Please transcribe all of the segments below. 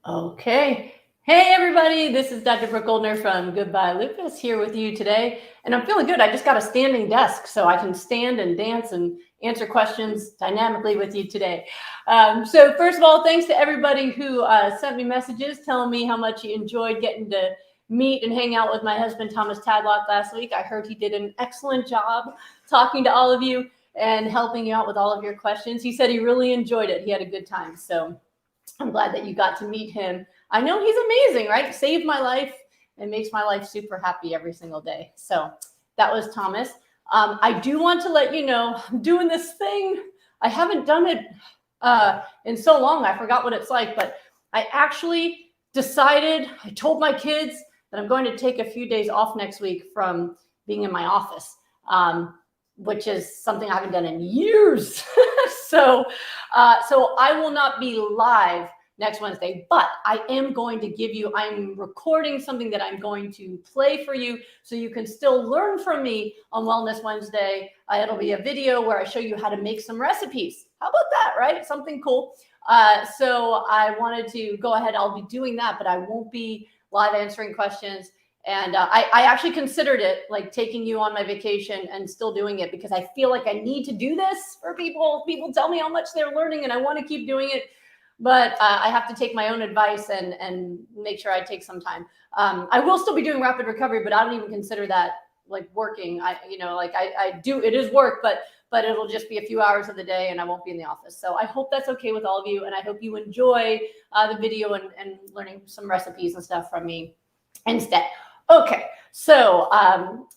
Okay. Hey, everybody. This is Dr. Brooke Goldner from Goodbye Lupus here with you today. And I'm feeling good. I just got a standing desk so I can stand and dance and answer questions dynamically with you today. So first of all, thanks to everybody who sent me messages telling me how much you enjoyed getting to meet and hang out with my husband, Thomas Tadlock, last week. I heard he did an excellent job talking to all of you and helping you out with all of your questions. He said he really enjoyed it. He had a good time. So I'm glad that you got to meet him. I know he's amazing, right? Saved my life and makes my life super happy every single day. So that was Thomas. I do want to let you know I'm doing this thing. I haven't done it in so long. I forgot what it's like, but I actually decided, I told my kids that I'm going to take a few days off next week from being in my office, which is something I haven't done in years. So I will not be live next Wednesday, but I am going to give you, I'm recording something that I'm going to play for you so you can still learn from me on Wellness Wednesday. It'll be a video where I show you how to make some recipes. How about that, right? Something cool. So I wanted to go ahead. I'll be doing that, but I won't be live answering questions. And I actually considered it, like taking you on my vacation and still doing it, because I feel like I need to do this for people. People tell me how much they're learning and I want to keep doing it. But I have to take my own advice and make sure I take some time. I will still be doing rapid recovery, but I don't even consider that like working. I do, it is work, but it'll just be a few hours of the day and I won't be in the office. So I hope that's okay with all of you. And I hope you enjoy the video and learning some recipes and stuff from me instead. Okay, so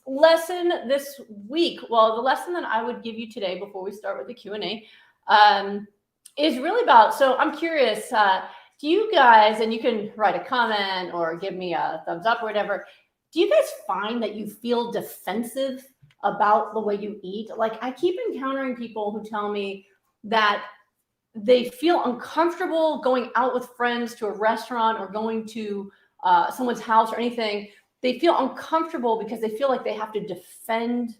lesson this week. Well, the lesson that I would give you today before we start with the Q&A is really about, so I'm curious, do you guys, and you can write a comment or give me a thumbs up or whatever, do you guys find that you feel defensive about the way you eat? Like, I keep encountering people who tell me that they feel uncomfortable going out with friends to a restaurant or going to someone's house or anything. They feel uncomfortable because they feel like they have to defend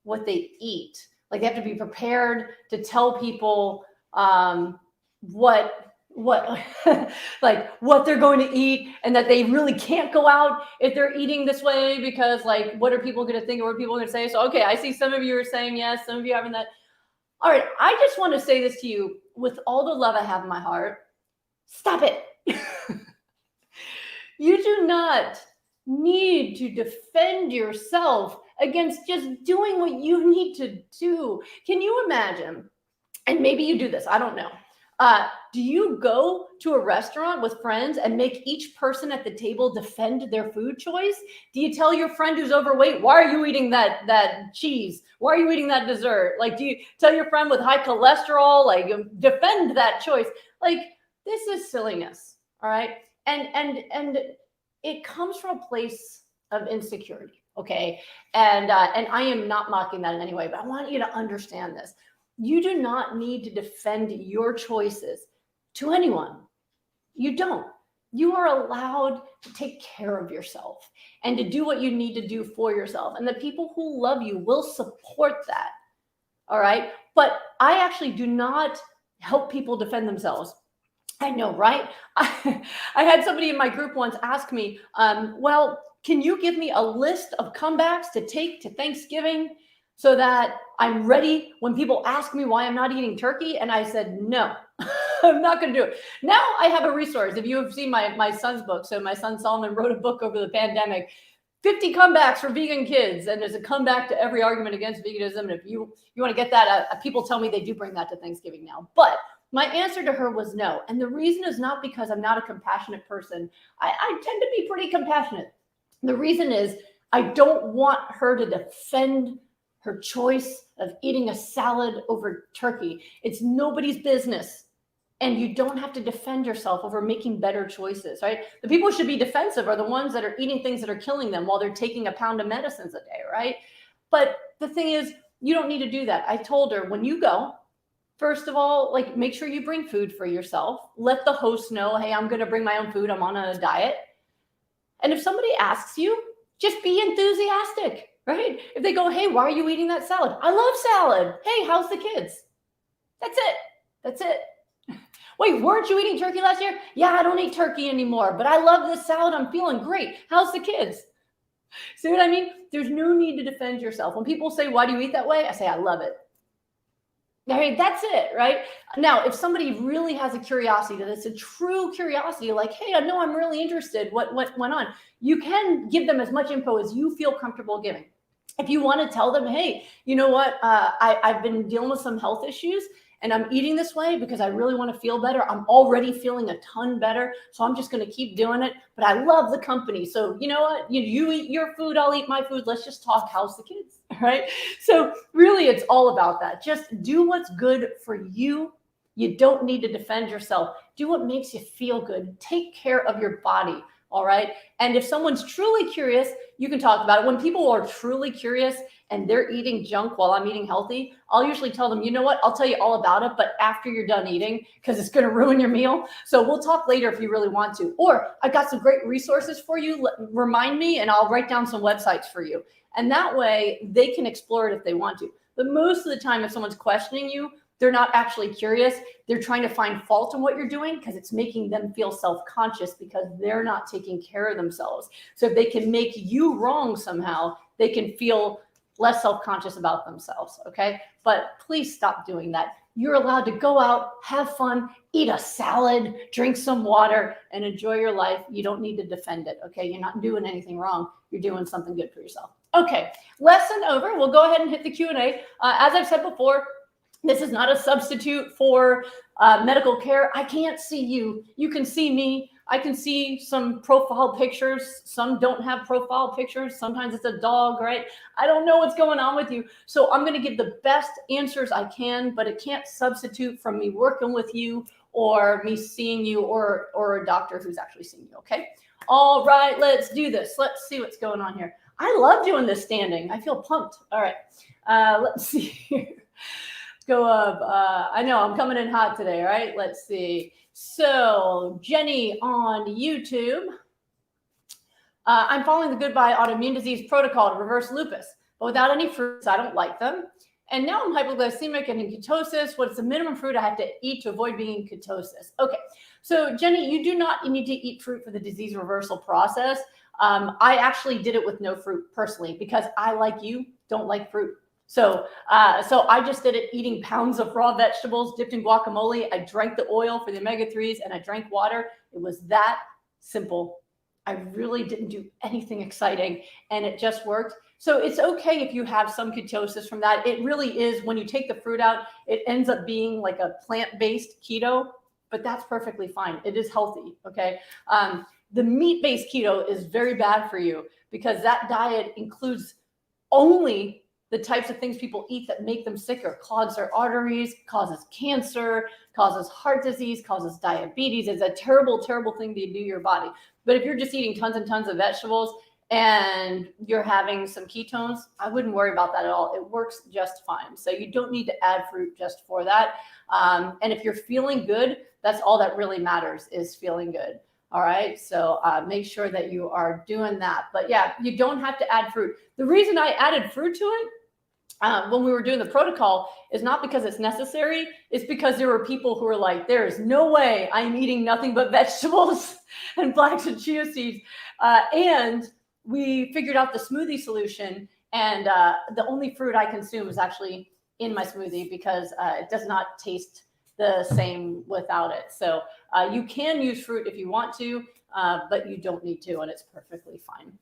what they eat. Like they have to be prepared to tell people what like what they're going to eat, and that they really can't go out if they're eating this way because like, what are people going to think, or what are people going to say? So, okay, I see some of you are saying yes, some of you having that. All right, I just want to say this to you with all the love I have in my heart. Stop it. You do not need to defend yourself against just doing what you need to do. Can you imagine? And maybe you do this, I don't know. Do you go to a restaurant with friends and make each person at the table defend their food choice? Do you tell your friend who's overweight, why are you eating that cheese? Why are you eating that dessert? Like, do you tell your friend with high cholesterol, like, defend that choice? Like, this is silliness, all right? And it comes from a place of insecurity, okay? And I am not mocking that in any way, but I want you to understand this. You do not need to defend your choices to anyone. You don't. You are allowed to take care of yourself and to do what you need to do for yourself. And the people who love you will support that, all right? But I actually do not help people defend themselves. I know, right? I had somebody in my group once ask me, well, can you give me a list of comebacks to take to Thanksgiving so that I'm ready when people ask me why I'm not eating turkey? And I said, no, I'm not going to do it. Now I have a resource. If you have seen my son's book, so my son Solomon wrote a book over the pandemic, 50 comebacks for vegan kids. And there's a comeback to every argument against veganism. And if you want to get that, people tell me they do bring that to Thanksgiving now. But my answer to her was no. And the reason is not because I'm not a compassionate person. I tend to be pretty compassionate. The reason is I don't want her to defend her choice of eating a salad over turkey. It's nobody's business. And you don't have to defend yourself over making better choices, right? The people who should be defensive are the ones that are eating things that are killing them while they're taking a pound of medicines a day, right? But the thing is, you don't need to do that. I told her, when you go, first of all, like, make sure you bring food for yourself. Let the host know, hey, I'm going to bring my own food. I'm on a diet. And if somebody asks you, just be enthusiastic, right? If they go, hey, why are you eating that salad? I love salad. Hey, how's the kids? That's it. That's it. Wait, weren't you eating turkey last year? Yeah, I don't eat turkey anymore, but I love this salad. I'm feeling great. How's the kids? See what I mean? There's no need to defend yourself. When people say, why do you eat that way? I say, I love it. Right, that's it, right? Now, if somebody really has a curiosity that's a true curiosity, like, hey, I know I'm really interested, what went on? You can give them as much info as you feel comfortable giving. If you want to tell them, hey, you know what, I've been dealing with some health issues and I'm eating this way because I really want to feel better. I'm already feeling a ton better, so I'm just going to keep doing it. But I love the company. So you know what, you eat your food, I'll eat my food. Let's just talk. How's the kids? Right? So really, it's all about that. Just do what's good for you. You don't need to defend yourself. Do what makes you feel good. Take care of your body. All right. And if someone's truly curious, you can talk about it. When people are truly curious and they're eating junk while I'm eating healthy, I'll usually tell them, you know what, I'll tell you all about it, but after you're done eating, because it's going to ruin your meal. So we'll talk later if you really want to. Or I've got some great resources for you. Remind me and I'll write down some websites for you. And that way they can explore it if they want to. But most of the time, if someone's questioning you, they're not actually curious. They're trying to find fault in what you're doing because it's making them feel self-conscious because they're not taking care of themselves. So if they can make you wrong somehow, they can feel less self-conscious about themselves, okay? But please stop doing that. You're allowed to go out, have fun, eat a salad, drink some water, and enjoy your life. You don't need to defend it, okay? You're not doing anything wrong. You're doing something good for yourself. Okay, lesson over. We'll go ahead and hit the Q&A. As I've said before, this is not a substitute for medical care. I can't see you. You can see me. I can see some profile pictures. Some don't have profile pictures. Sometimes it's a dog, right? I don't know what's going on with you. So I'm going to give the best answers I can, but it can't substitute from me working with you or me seeing you or a doctor who's actually seeing you, okay? All right, let's do this. Let's see what's going on here. I love doing this standing. I feel pumped. All right, let's see here. Go up. I know I'm coming in hot today. All right, let's see. So Jenny on YouTube. I'm following the Goodbye Autoimmune Disease protocol to reverse lupus, but without any fruits, I don't like them. And now I'm hypoglycemic and in ketosis. What's the minimum fruit I have to eat to avoid being in ketosis? Okay, so Jenny, you do not need to eat fruit for the disease reversal process. I actually did it with no fruit personally because I, like you, don't like fruit. So I just did it eating pounds of raw vegetables dipped in guacamole. I drank the oil for the omega-3s and I drank water. It was that simple. I really didn't do anything exciting and it just worked. So it's okay if you have some ketosis from that. It really is, when you take the fruit out, it ends up being like a plant-based keto, but that's perfectly fine. It is healthy, okay? The meat-based keto is very bad for you because that diet includes only the types of things people eat that make them sicker, clogs their arteries, causes cancer, causes heart disease, causes diabetes. It's a terrible, terrible thing to do to your body. But if you're just eating tons and tons of vegetables and you're having some ketones, I wouldn't worry about that at all. It works just fine. So you don't need to add fruit just for that. And if you're feeling good, that's all that really matters, is feeling good. All right, so make sure that you are doing that. But yeah, you don't have to add fruit. The reason I added fruit to it when we were doing the protocol is not because it's necessary. It's because there were people who were like, there is no way I'm eating nothing but vegetables and flax and chia seeds. And we figured out the smoothie solution. And the only fruit I consume is actually in my smoothie because it does not taste the same without it. So you can use fruit if you want to, but you don't need to, and it's perfectly fine.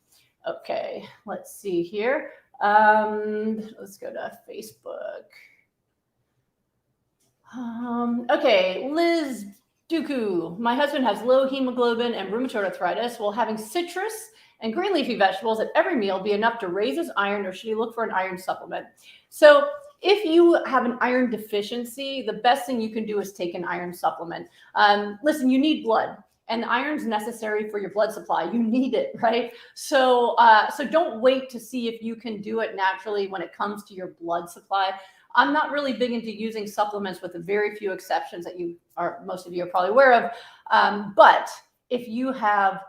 Okay, let's see here. Let's go to Facebook. Okay, Liz Dooku. My husband has low hemoglobin and rheumatoid arthritis. Will having citrus and green leafy vegetables at every meal be enough to raise his iron, or should he look for an iron supplement? So if you have an iron deficiency, the best thing you can do is take an iron supplement. Listen, you need blood, and iron's necessary for your blood supply. You need it, right? So don't wait to see if you can do it naturally when it comes to your blood supply. I'm not really big into using supplements, with a very few exceptions that most of you are probably aware of. But if you have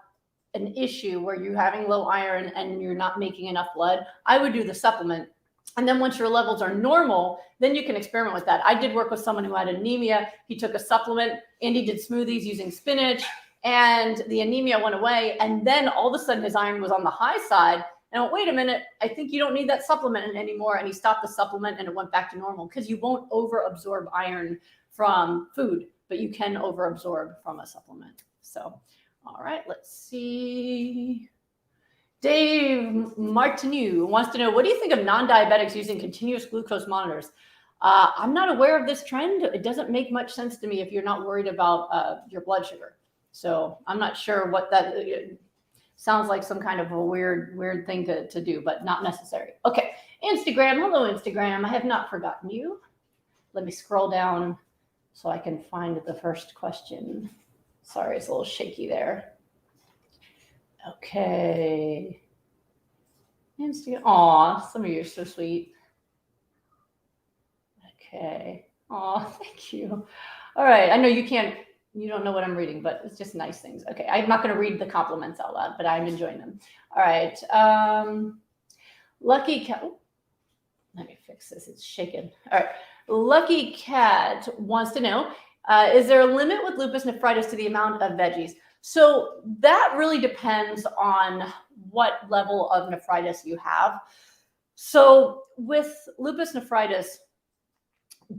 an issue where you're having low iron and you're not making enough blood, I would do the supplement. And then once your levels are normal, then you can experiment with that. I did work with someone who had anemia. He took a supplement Andy did smoothies using spinach and the anemia went away. And then all of a sudden his iron was on the high side. And I went, wait a minute, I think you don't need that supplement anymore. And he stopped the supplement and it went back to normal because you won't overabsorb iron from food, but you can overabsorb from a supplement. So, all right, let's see. Dave Martineau wants to know, what do you think of non-diabetics using continuous glucose monitors? I'm not aware of this trend. It doesn't make much sense to me if you're not worried about your blood sugar. So I'm not sure what that sounds like, some kind of a weird thing to do, but not necessary. Okay, Instagram. Hello, Instagram. I have not forgotten you. Let me scroll down so I can find the first question. Sorry, it's a little shaky there. Okay. Instagram. Aw, some of you are so sweet. Okay. Aw, thank you. All right. I know you don't know what I'm reading, but it's just nice things. Okay. I'm not going to read the compliments out loud, but I'm enjoying them. All right. Lucky Cat. Let me fix this. It's shaking. All right. Lucky Cat wants to know, is there a limit with lupus nephritis to the amount of veggies? So that really depends on what level of nephritis you have. So with lupus nephritis,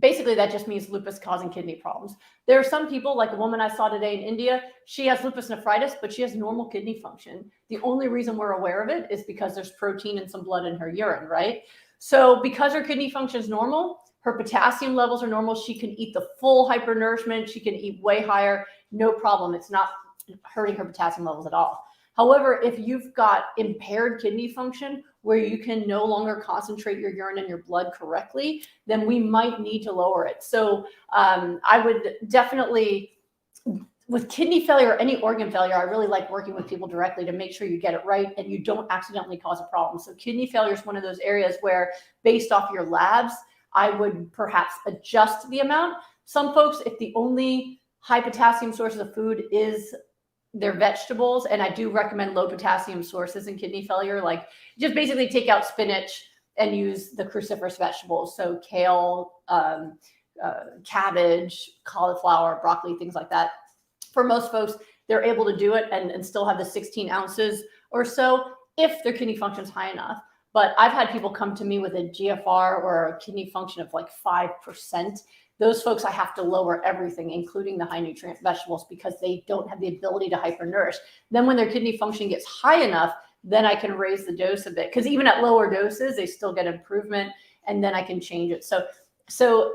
basically that just means lupus causing kidney problems. There are some people, like a woman I saw today in India, she has lupus nephritis, but she has normal kidney function. The only reason we're aware of it is because there's protein and some blood in her urine, right? So because her kidney function is normal, her potassium levels are normal, she can eat the full hypernourishment, she can eat way higher, no problem. It's not hurting her potassium levels at all. However, if you've got impaired kidney function where you can no longer concentrate your urine and your blood correctly, then we might need to lower it. So I would definitely, with kidney failure or any organ failure, I really like working with people directly to make sure you get it right and you don't accidentally cause a problem. So kidney failure is one of those areas where, based off your labs, I would perhaps adjust the amount. Some folks, if the only high potassium sources of food is their vegetables, and I do recommend low potassium sources in kidney failure, like just basically take out spinach and use the cruciferous vegetables. So kale, cabbage, cauliflower, broccoli, things like that. For most folks, they're able to do it and still have the 16 ounces or so if their kidney function is high enough. But I've had people come to me with a GFR or a kidney function of like 5%. Those folks, I have to lower everything, including the high nutrient vegetables, because they don't have the ability to hypernourish. Then when their kidney function gets high enough, then I can raise the dose a bit, because even at lower doses, they still get improvement, and then I can change it. So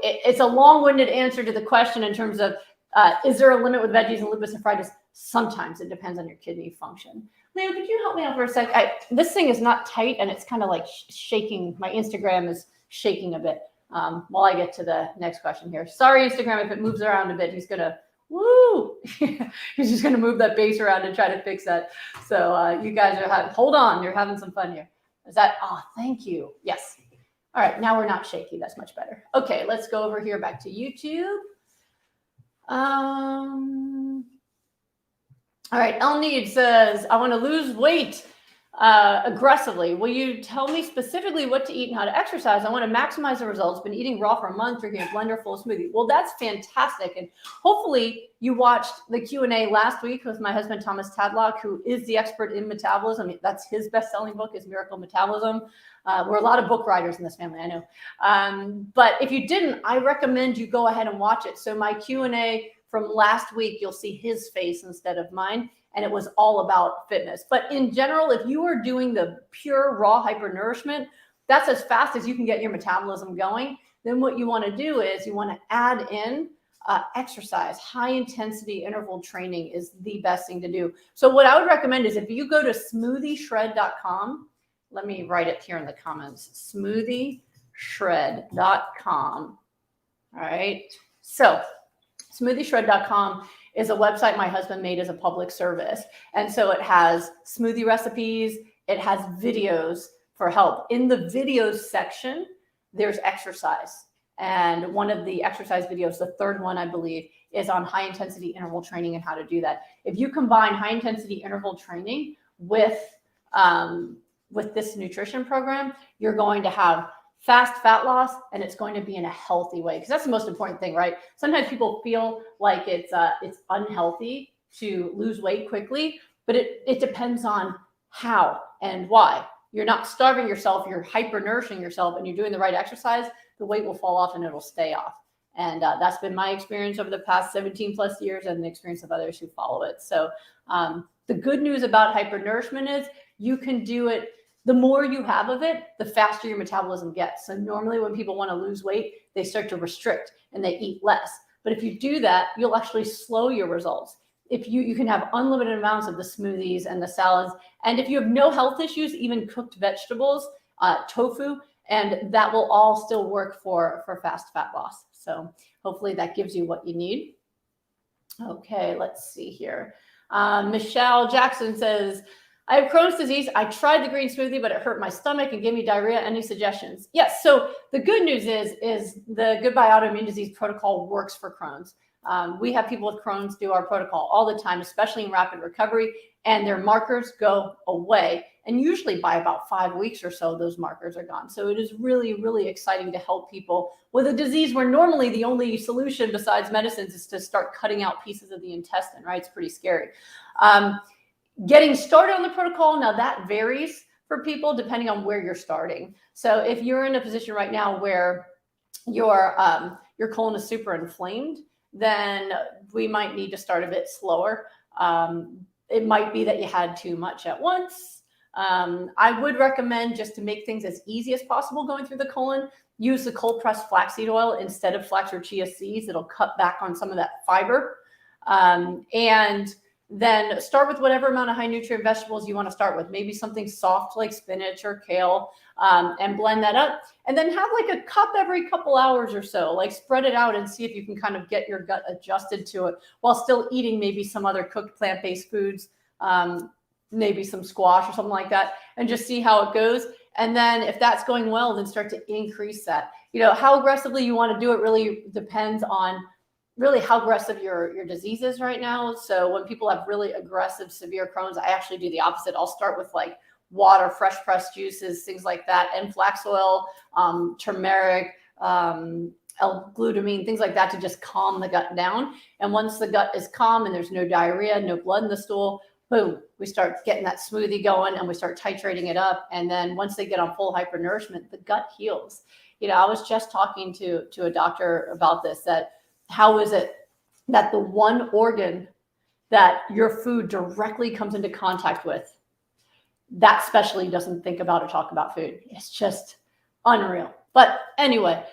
it's a long-winded answer to the question in terms of, is there a limit with veggies and lupus nephritis? Sometimes it depends on your kidney function. Leo, could you help me out for a sec? This thing is not tight, and it's kind of like shaking. My Instagram is shaking a bit. While I get to the next question here. Sorry, Instagram, if it moves around a bit, he's going to, woo! He's just going to move that base around and try to fix that. So you guys are hold on, you're having some fun here. Is that, thank you. Yes. All right, now we're not shaky. That's much better. Okay, let's go over here back to YouTube. All right, El Need says, I want to lose weight aggressively. Will you tell me specifically what to eat and how to exercise? I want to maximize the results. Been eating raw for a month, drinking a blender full of smoothie. Well, that's fantastic. And hopefully you watched the Q&A last week with my husband, Thomas Tadlock, who is the expert in metabolism. That's his best-selling book, is Miracle Metabolism. We're a lot of book writers in this family, I know. But if you didn't, I recommend you go ahead and watch it. So my Q&A from last week, you'll see his face instead of mine. And it was all about fitness. But in general, if you are doing the pure raw hypernourishment, that's as fast as you can get your metabolism going. Then what you want to do is you want to add in exercise. High intensity interval training is the best thing to do. So what I would recommend is if you go to smoothieshred.com, let me write it here in the comments, smoothieshred.com. All right. So smoothieshred.com is a website my husband made as a public service. And so it has smoothie recipes, it has videos for help. In the videos section, there's exercise. And one of the exercise videos, the third one, I believe, is on high intensity interval training and how to do that. If you combine high intensity interval training with this nutrition program, you're going to have fast fat loss, and it's going to be in a healthy way, because that's the most important thing, right? Sometimes people feel like it's unhealthy to lose weight quickly, but it depends on how and why. You're not starving yourself, you're hyper nourishing yourself, and you're doing the right exercise, the weight will fall off and it'll stay off. And that's been my experience over the past 17 plus years, and the experience of others who follow it. So the good news about hypernourishment is you can do it. The more you have of it, the faster your metabolism gets. So normally when people want to lose weight, they start to restrict and they eat less. But if you do that, you'll actually slow your results. If you can have unlimited amounts of the smoothies and the salads. And if you have no health issues, even cooked vegetables, tofu, and that will all still work for fast fat loss. So hopefully that gives you what you need. Okay, let's see here. Michelle Jackson says, I have Crohn's disease. I tried the green smoothie, but it hurt my stomach and gave me diarrhea. Any suggestions? Yes. So the good news is the Goodbye Autoimmune Disease protocol works for Crohn's. We have people with Crohn's do our protocol all the time, especially in rapid recovery, and their markers go away. And usually by about 5 weeks or so, those markers are gone. So it is really, really exciting to help people with a disease where normally the only solution besides medicines is to start cutting out pieces of the intestine, right? It's pretty scary. Getting started on the protocol, now that varies for people depending on where you're starting. So if you're in a position right now where your colon is super inflamed, then we might need to start a bit slower. It might be that you had too much at once. I would recommend, just to make things as easy as possible going through the colon, use the cold pressed flaxseed oil instead of flax or chia seeds. It'll cut back on some of that fiber. And then start with whatever amount of high nutrient vegetables you want to start with, maybe something soft like spinach or kale, and blend that up. And then have like a cup every couple hours or so, like spread it out and see if you can kind of get your gut adjusted to it while still eating maybe some other cooked plant-based foods, maybe some squash or something like that, and just see how it goes. And then if that's going well, then start to increase that. You know, how aggressively you want to do it really depends on really how aggressive your disease is right now. So when people have really aggressive, severe Crohn's, I actually do the opposite. I'll start with like water, fresh pressed juices, things like that, and flax oil, turmeric, L-glutamine, things like that, to just calm the gut down. And once the gut is calm and there's no diarrhea, no blood in the stool, boom, we start getting that smoothie going and we start titrating it up. And then once they get on full hypernourishment, the gut heals. You know, I was just talking to a doctor about this, that how is it that the one organ that your food directly comes into contact with, that specialty doesn't think about or talk about food? It's just unreal. But anyway,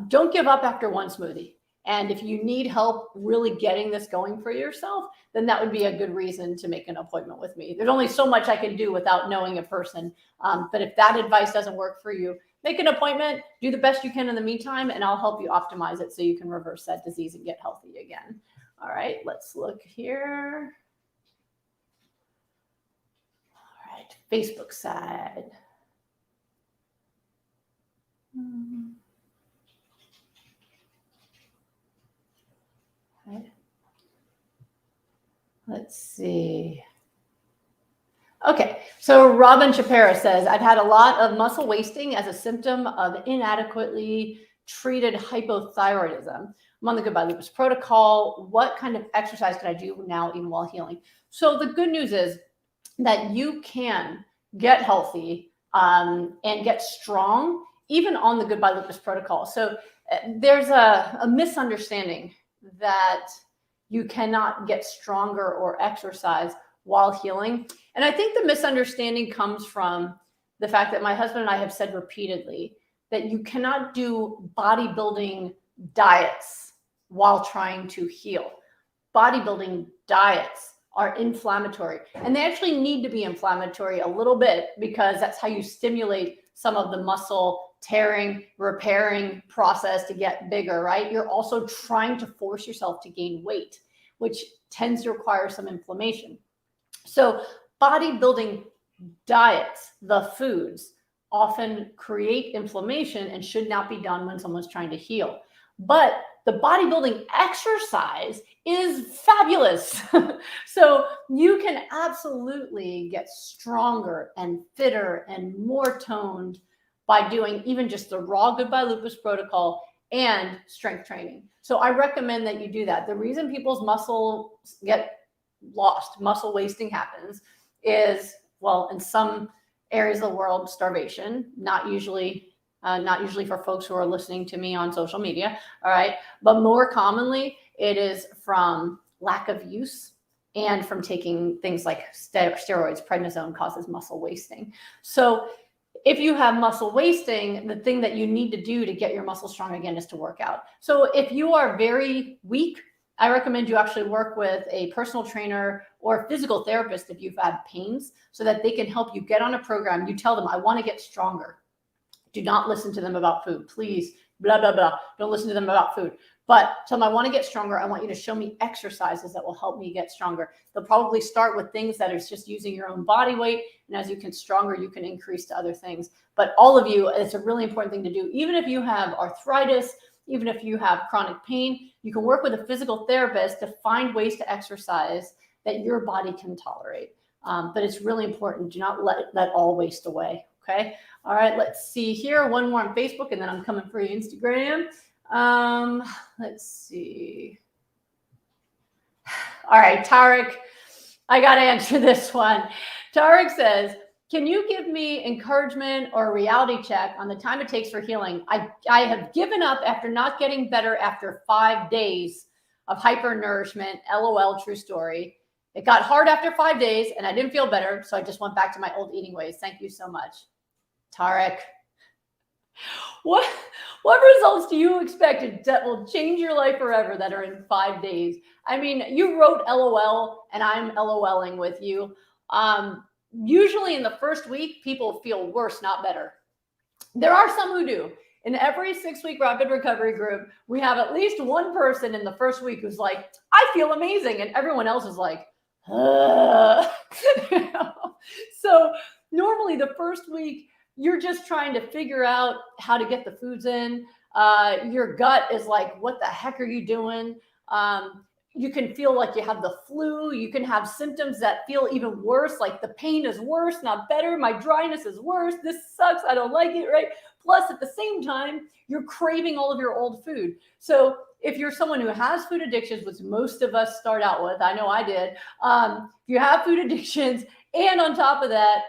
don't give up after one smoothie. And if you need help really getting this going for yourself, then that would be a good reason to make an appointment with me. There's only so much I can do without knowing a person. But if that advice doesn't work for you, make an appointment, do the best you can in the meantime, and I'll help you optimize it so you can reverse that disease and get healthy again. All right, let's look here. All right, Facebook side. Okay. Let's see. Okay, so Robin Chapera says, I've had a lot of muscle wasting as a symptom of inadequately treated hypothyroidism. I'm on the Goodbye Lupus protocol. What kind of exercise can I do now, even while healing? So the good news is that you can get healthy and get strong, even on the Goodbye Lupus protocol. So there's a misunderstanding that you cannot get stronger or exercise while healing. And I think the misunderstanding comes from the fact that my husband and I have said repeatedly that you cannot do bodybuilding diets while trying to heal. Bodybuilding diets are inflammatory, and they actually need to be inflammatory a little bit, because that's how you stimulate some of the muscle tearing, repairing process to get bigger, right? You're also trying to force yourself to gain weight, which tends to require some inflammation. So bodybuilding diets, the foods, often create inflammation and should not be done when someone's trying to heal. But the bodybuilding exercise is fabulous. So you can absolutely get stronger and fitter and more toned by doing even just the raw Goodbye Lupus protocol and strength training. So I recommend that you do that. The reason people's muscles get lost, muscle wasting happens, is, well, in some areas of the world, starvation, not usually for folks who are listening to me on social media, all right? But more commonly, it is from lack of use and from taking things like steroids. Prednisone causes muscle wasting. So if you have muscle wasting, the thing that you need to do to get your muscle strong again is to work out. So if you are very weak, I recommend you actually work with a personal trainer or a physical therapist if you've had pains, so that they can help you get on a program. You tell them, I want to get stronger. Do not listen to them about food, please. Blah, blah, blah. Don't listen to them about food. But tell them, I want to get stronger. I want you to show me exercises that will help me get stronger. They'll probably start with things that is just using your own body weight. And as you get stronger, you can increase to other things. But all of you, it's a really important thing to do. Even if you have arthritis, even if you have chronic pain, you can work with a physical therapist to find ways to exercise that your body can tolerate. But it's really important. Do not let that all waste away. Okay. All right. Let's see here. One more on Facebook, and then I'm coming for you, Instagram. Let's see. All right, Tarek, I got to answer this one. Tarek says, can you give me encouragement or a reality check on the time it takes for healing? I have given up after not getting better after 5 days of hypernourishment. LOL, true story. It got hard after 5 days and I didn't feel better. So I just went back to my old eating ways. Thank you so much. Tarek, what results do you expect that will change your life forever that are in 5 days? I mean, you wrote LOL and I'm LOLing with you. Usually in the first week, people feel worse, not better. There are some who do. In every 6-week rapid recovery group, we have at least one person in the first week who's like, I feel amazing. And everyone else is like, you know? So normally the first week, you're just trying to figure out how to get the foods in. Your gut is like, what the heck are you doing? You can feel like you have the flu. You can have symptoms that feel even worse, like the pain is worse, not better. My dryness is worse. This sucks. I don't like it, right? Plus, at the same time, you're craving all of your old food. So if you're someone who has food addictions, which most of us start out with, I know I did, if you have food addictions, and on top of that,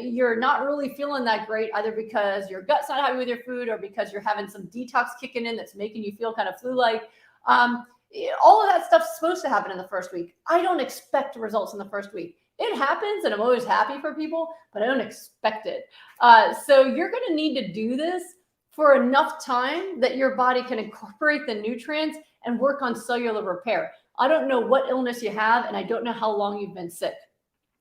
you're not really feeling that great, either because your gut's not happy with your food or because you're having some detox kicking in that's making you feel kind of flu-like. All of that stuff's supposed to happen in the first week. I don't expect results in the first week. It happens, and I'm always happy for people, but I don't expect it. So you're going to need to do this for enough time that your body can incorporate the nutrients and work on cellular repair. I don't know what illness you have, and I don't know how long you've been sick,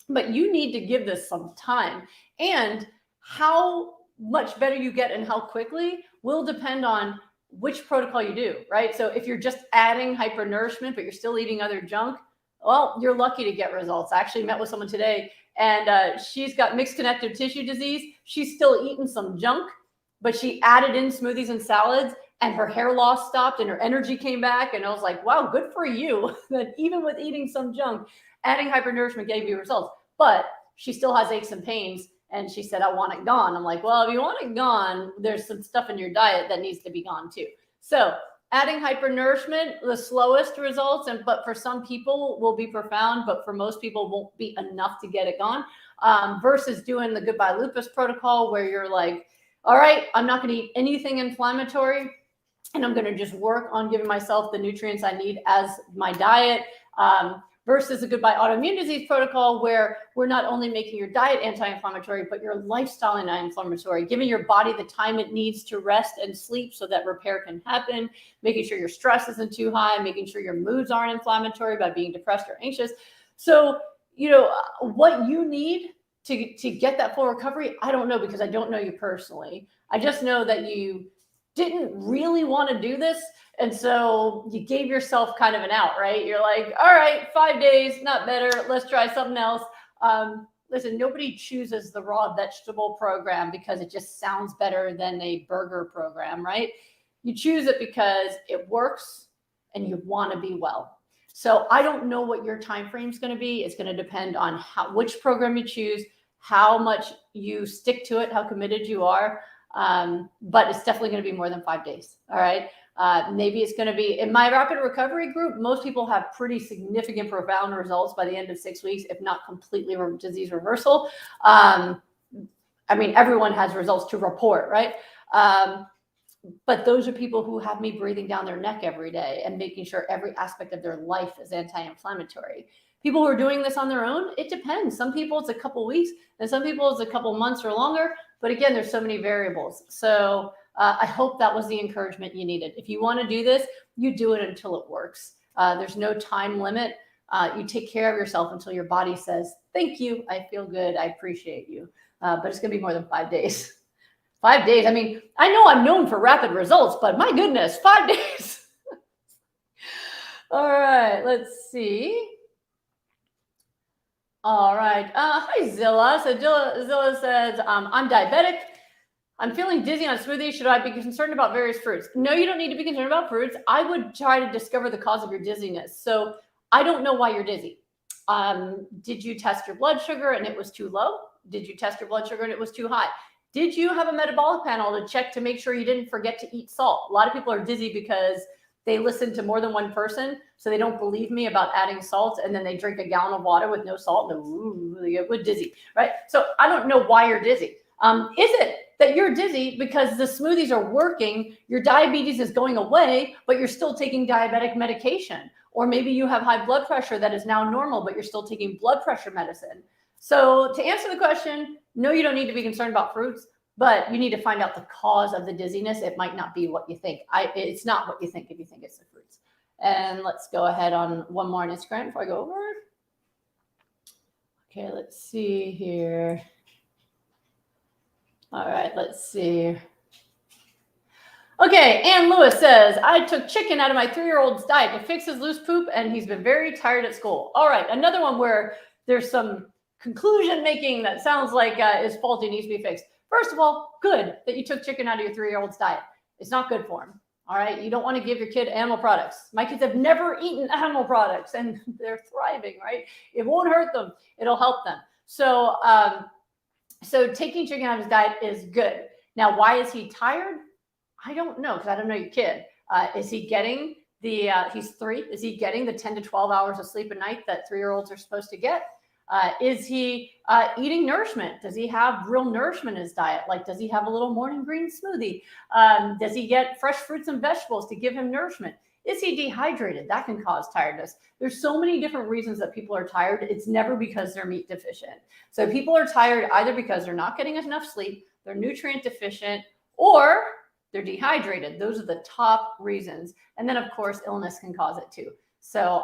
but you need to give this some time. And how much better you get and how quickly will depend on which protocol you do, right? So if you're just adding hypernourishment, but you're still eating other junk, well, you're lucky to get results. I actually met with someone today, and she's got mixed connective tissue disease. She's still eating some junk, but she added in smoothies and salads, and her hair loss stopped and her energy came back. And I was like, wow, good for you that even with eating some junk, adding hypernourishment gave you results. But she still has aches and pains. And she said, I want it gone. I'm like, well, if you want it gone, there's some stuff in your diet that needs to be gone too. So adding hypernourishment, the slowest results, but for some people will be profound, but for most people won't be enough to get it gone, versus doing the Goodbye Lupus protocol where you're like, all right, I'm not going to eat anything inflammatory, and I'm going to just work on giving myself the nutrients I need as my diet. Versus a Goodbye Autoimmune Disease protocol where we're not only making your diet anti-inflammatory, but your lifestyle anti-inflammatory, giving your body the time it needs to rest and sleep so that repair can happen, making sure your stress isn't too high, making sure your moods aren't inflammatory by being depressed or anxious. So, you know, what you need to get that full recovery, I don't know, because I don't know you personally. I just know that you didn't really want to do this. And so you gave yourself kind of an out, right? You're like, all right, 5 days, not better. Let's try something else. Listen, nobody chooses the raw vegetable program because it just sounds better than a burger program, right? You choose it because it works and you want to be well. So I don't know what your time frame is going to be. It's going to depend on which program you choose, how much you stick to it, how committed you are. But it's definitely going to be more than 5 days. All right. Maybe it's going to be in my rapid recovery group. Most people have pretty significant, profound results by the end of 6 weeks, if not completely disease reversal. I mean, everyone has results to report, right? But those are people who have me breathing down their neck every day and making sure every aspect of their life is anti-inflammatory. People who are doing this on their own, it depends. Some people it's a couple weeks, and some people it's a couple months or longer. But again, there's so many variables. So I hope that was the encouragement you needed. If you want to do this, you do it until it works. There's no time limit. You take care of yourself until your body says, thank you, I feel good, I appreciate you. But it's going to be more than 5 days. 5 days. I mean, I know I'm known for rapid results, but my goodness, 5 days. All right, let's see. All right. Hi, Zilla. So Zilla says, I'm diabetic. I'm feeling dizzy on smoothies. Should I be concerned about various fruits? No, you don't need to be concerned about fruits. I would try to discover the cause of your dizziness. So I don't know why you're dizzy. Did you test your blood sugar and it was too low? Did you test your blood sugar and it was too high? Did you have a metabolic panel to check to make sure you didn't forget to eat salt? A lot of people are dizzy because they listen to more than one person, so they don't believe me about adding salt, and then they drink a gallon of water with no salt, and they get dizzy, right? So I don't know why you're dizzy. Is it that you're dizzy because the smoothies are working, your diabetes is going away, but you're still taking diabetic medication? Or maybe you have high blood pressure that is now normal, but you're still taking blood pressure medicine. So to answer the question, no, you don't need to be concerned about fruits, but you need to find out the cause of the dizziness. It might not be what you think. It's not what you think if you think it's the fruits. And let's go ahead on one more on Instagram before I go over. Okay, let's see here. All right, let's see. Okay, Ann Lewis says, I took chicken out of my 3-year-old's diet to fix his loose poop, and he's been very tired at school. All right, another one where there's some conclusion making that sounds like is faulty, needs to be fixed. First of all, good that you took chicken out of your 3-year-old's diet. It's not good for him. All right. You don't want to give your kid animal products. My kids have never eaten animal products and they're thriving, right? It won't hurt them. It'll help them. So, so taking chicken out of his diet is good. Now, why is he tired? I don't know, because I don't know your kid. Is he getting the, he's 3. Is he getting the 10 to 12 hours of sleep a night that 3-year-olds are supposed to get? Is he eating nourishment? Does he have real nourishment in his diet? Like, does he have a little morning green smoothie? Does he get fresh fruits and vegetables to give him nourishment? Is he dehydrated? That can cause tiredness. There's so many different reasons that people are tired. It's never because they're meat deficient. So people are tired either because they're not getting enough sleep, they're nutrient deficient, or they're dehydrated. Those are the top reasons. And then, of course, illness can cause it too. So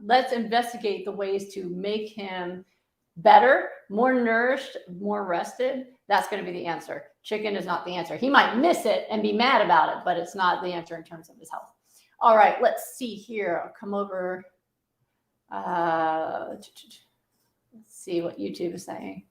let's investigate the ways to make him better, more nourished, more rested. That's going to be the answer. Chicken is not the answer. He might miss it and be mad about it, but it's not the answer in terms of his health. All right, let's see here. I'll come over. Let's see what YouTube is saying.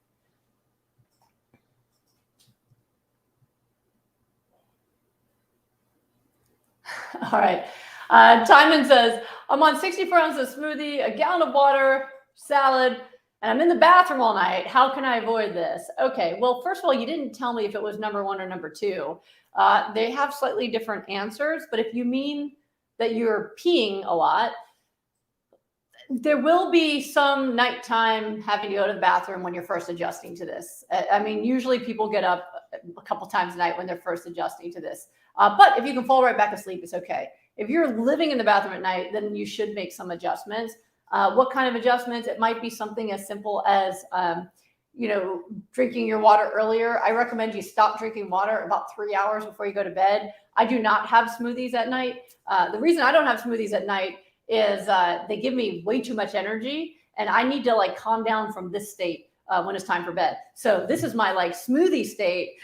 All right. Timon says, I'm on 64 ounces of smoothie, a gallon of water, salad, and I'm in the bathroom all night. How can I avoid this? Okay. Well, first of all, you didn't tell me if it was number 1 or number 2. They have slightly different answers, but if you mean that you're peeing a lot, there will be some nighttime having to go to the bathroom when you're first adjusting to this. I mean, usually people get up a couple times a night when they're first adjusting to this. But if you can fall right back asleep, it's okay. If you're living in the bathroom at night, then you should make some adjustments. What kind of adjustments? It might be something as simple as, drinking your water earlier. I recommend you stop drinking water about 3 hours before you go to bed. I do not have smoothies at night. The reason I don't have smoothies at night is they give me way too much energy, and I need to like calm down from this state when it's time for bed. So this is my like smoothie state.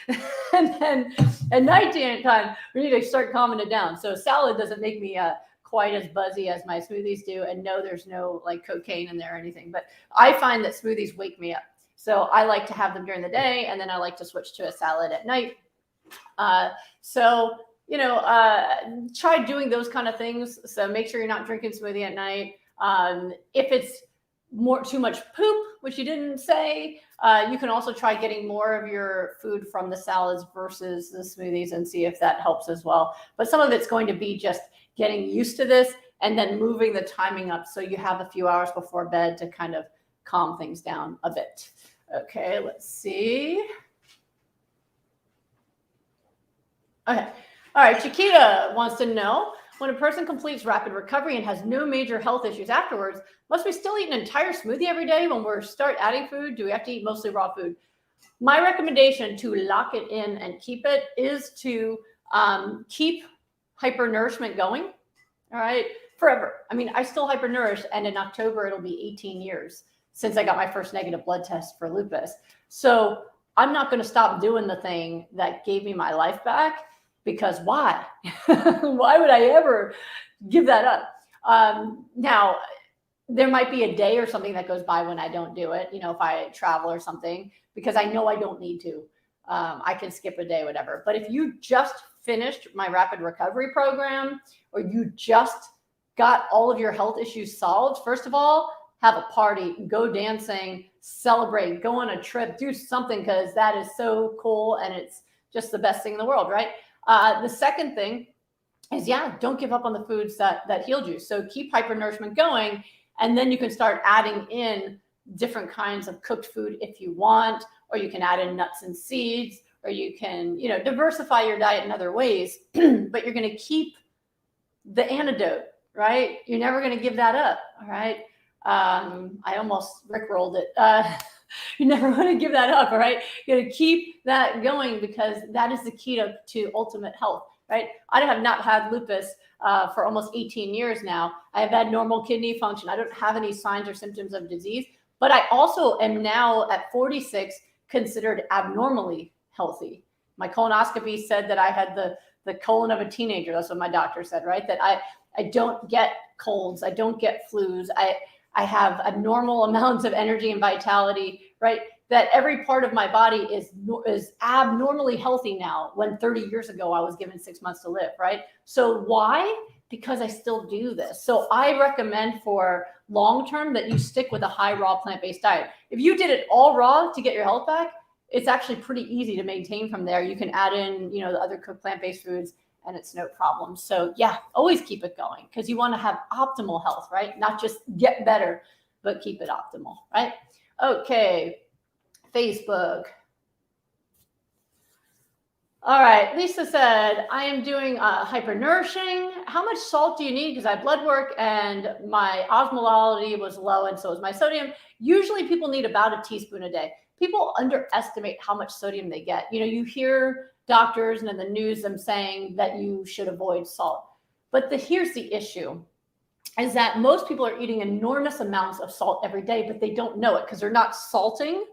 And then at night time, we need to start calming it down. So salad doesn't make me quite as buzzy as my smoothies do. And no, there's no like cocaine in there or anything, but I find that smoothies wake me up. So I like to have them during the day, and then I like to switch to a salad at night. Try doing those kind of things. So make sure you're not drinking smoothie at night. If it's too much poop, which you didn't say. You can also try getting more of your food from the salads versus the smoothies and see if that helps as well. But some of it's going to be just getting used to this and then moving the timing up so you have a few hours before bed to kind of calm things down a bit. Okay, let's see. Okay. All right. Chiquita wants to know, when a person completes rapid recovery and has no major health issues afterwards, must we still eat an entire smoothie every day when we start adding food? Do we have to eat mostly raw food? My recommendation to lock it in and keep it is to keep hypernourishment going. All right. Forever. I mean, I still hypernourished, and in October, it'll be 18 years since I got my first negative blood test for lupus. So I'm not going to stop doing the thing that gave me my life back, because why? Why would I ever give that up? Now, there might be a day or something that goes by when I don't do it, if I travel or something, because I know I don't need to. I can skip a day, whatever. But if you just finished my rapid recovery program, or you just got all of your health issues solved, first of all, have a party, go dancing, celebrate, go on a trip, do something, because that is so cool and it's just the best thing in the world, right? The second thing is, don't give up on the foods that healed you. So keep hypernourishment going, and then you can start adding in different kinds of cooked food if you want, or you can add in nuts and seeds, or you can, diversify your diet in other ways, but you're going to keep the antidote, right? You're never going to give that up, all right? I almost rickrolled it. You never want to give that up, all right? You got to keep that going, because that is the key to ultimate health, right? I have not had lupus for almost 18 years now. I have had normal kidney function. I don't have any signs or symptoms of disease, but I also am now at 46 considered abnormally healthy. My colonoscopy said that I had the colon of a teenager. That's what my doctor said, right? That I don't get colds. I don't get flus. I have a normal amount of energy and vitality, right? That every part of my body is abnormally healthy now, when 30 years ago I was given 6 months to live, right? So why? Because I still do this. So I recommend for long-term that you stick with a high raw plant-based diet. If you did it all raw to get your health back, it's actually pretty easy to maintain from there. You can add in, the other cooked plant-based foods, and it's no problem. So always keep it going, because you want to have optimal health, right? Not just get better, but keep it optimal, right? Okay, Facebook. All right, Lisa said, I am doing hypernourishing. How much salt do you need? Because I have blood work and my osmolality was low, and so is my sodium. Usually people need about a teaspoon a day. People underestimate how much sodium they get. You hear doctors and in the news them saying that you should avoid salt. But here's the issue, is that most people are eating enormous amounts of salt every day, but they don't know it because they're not salting.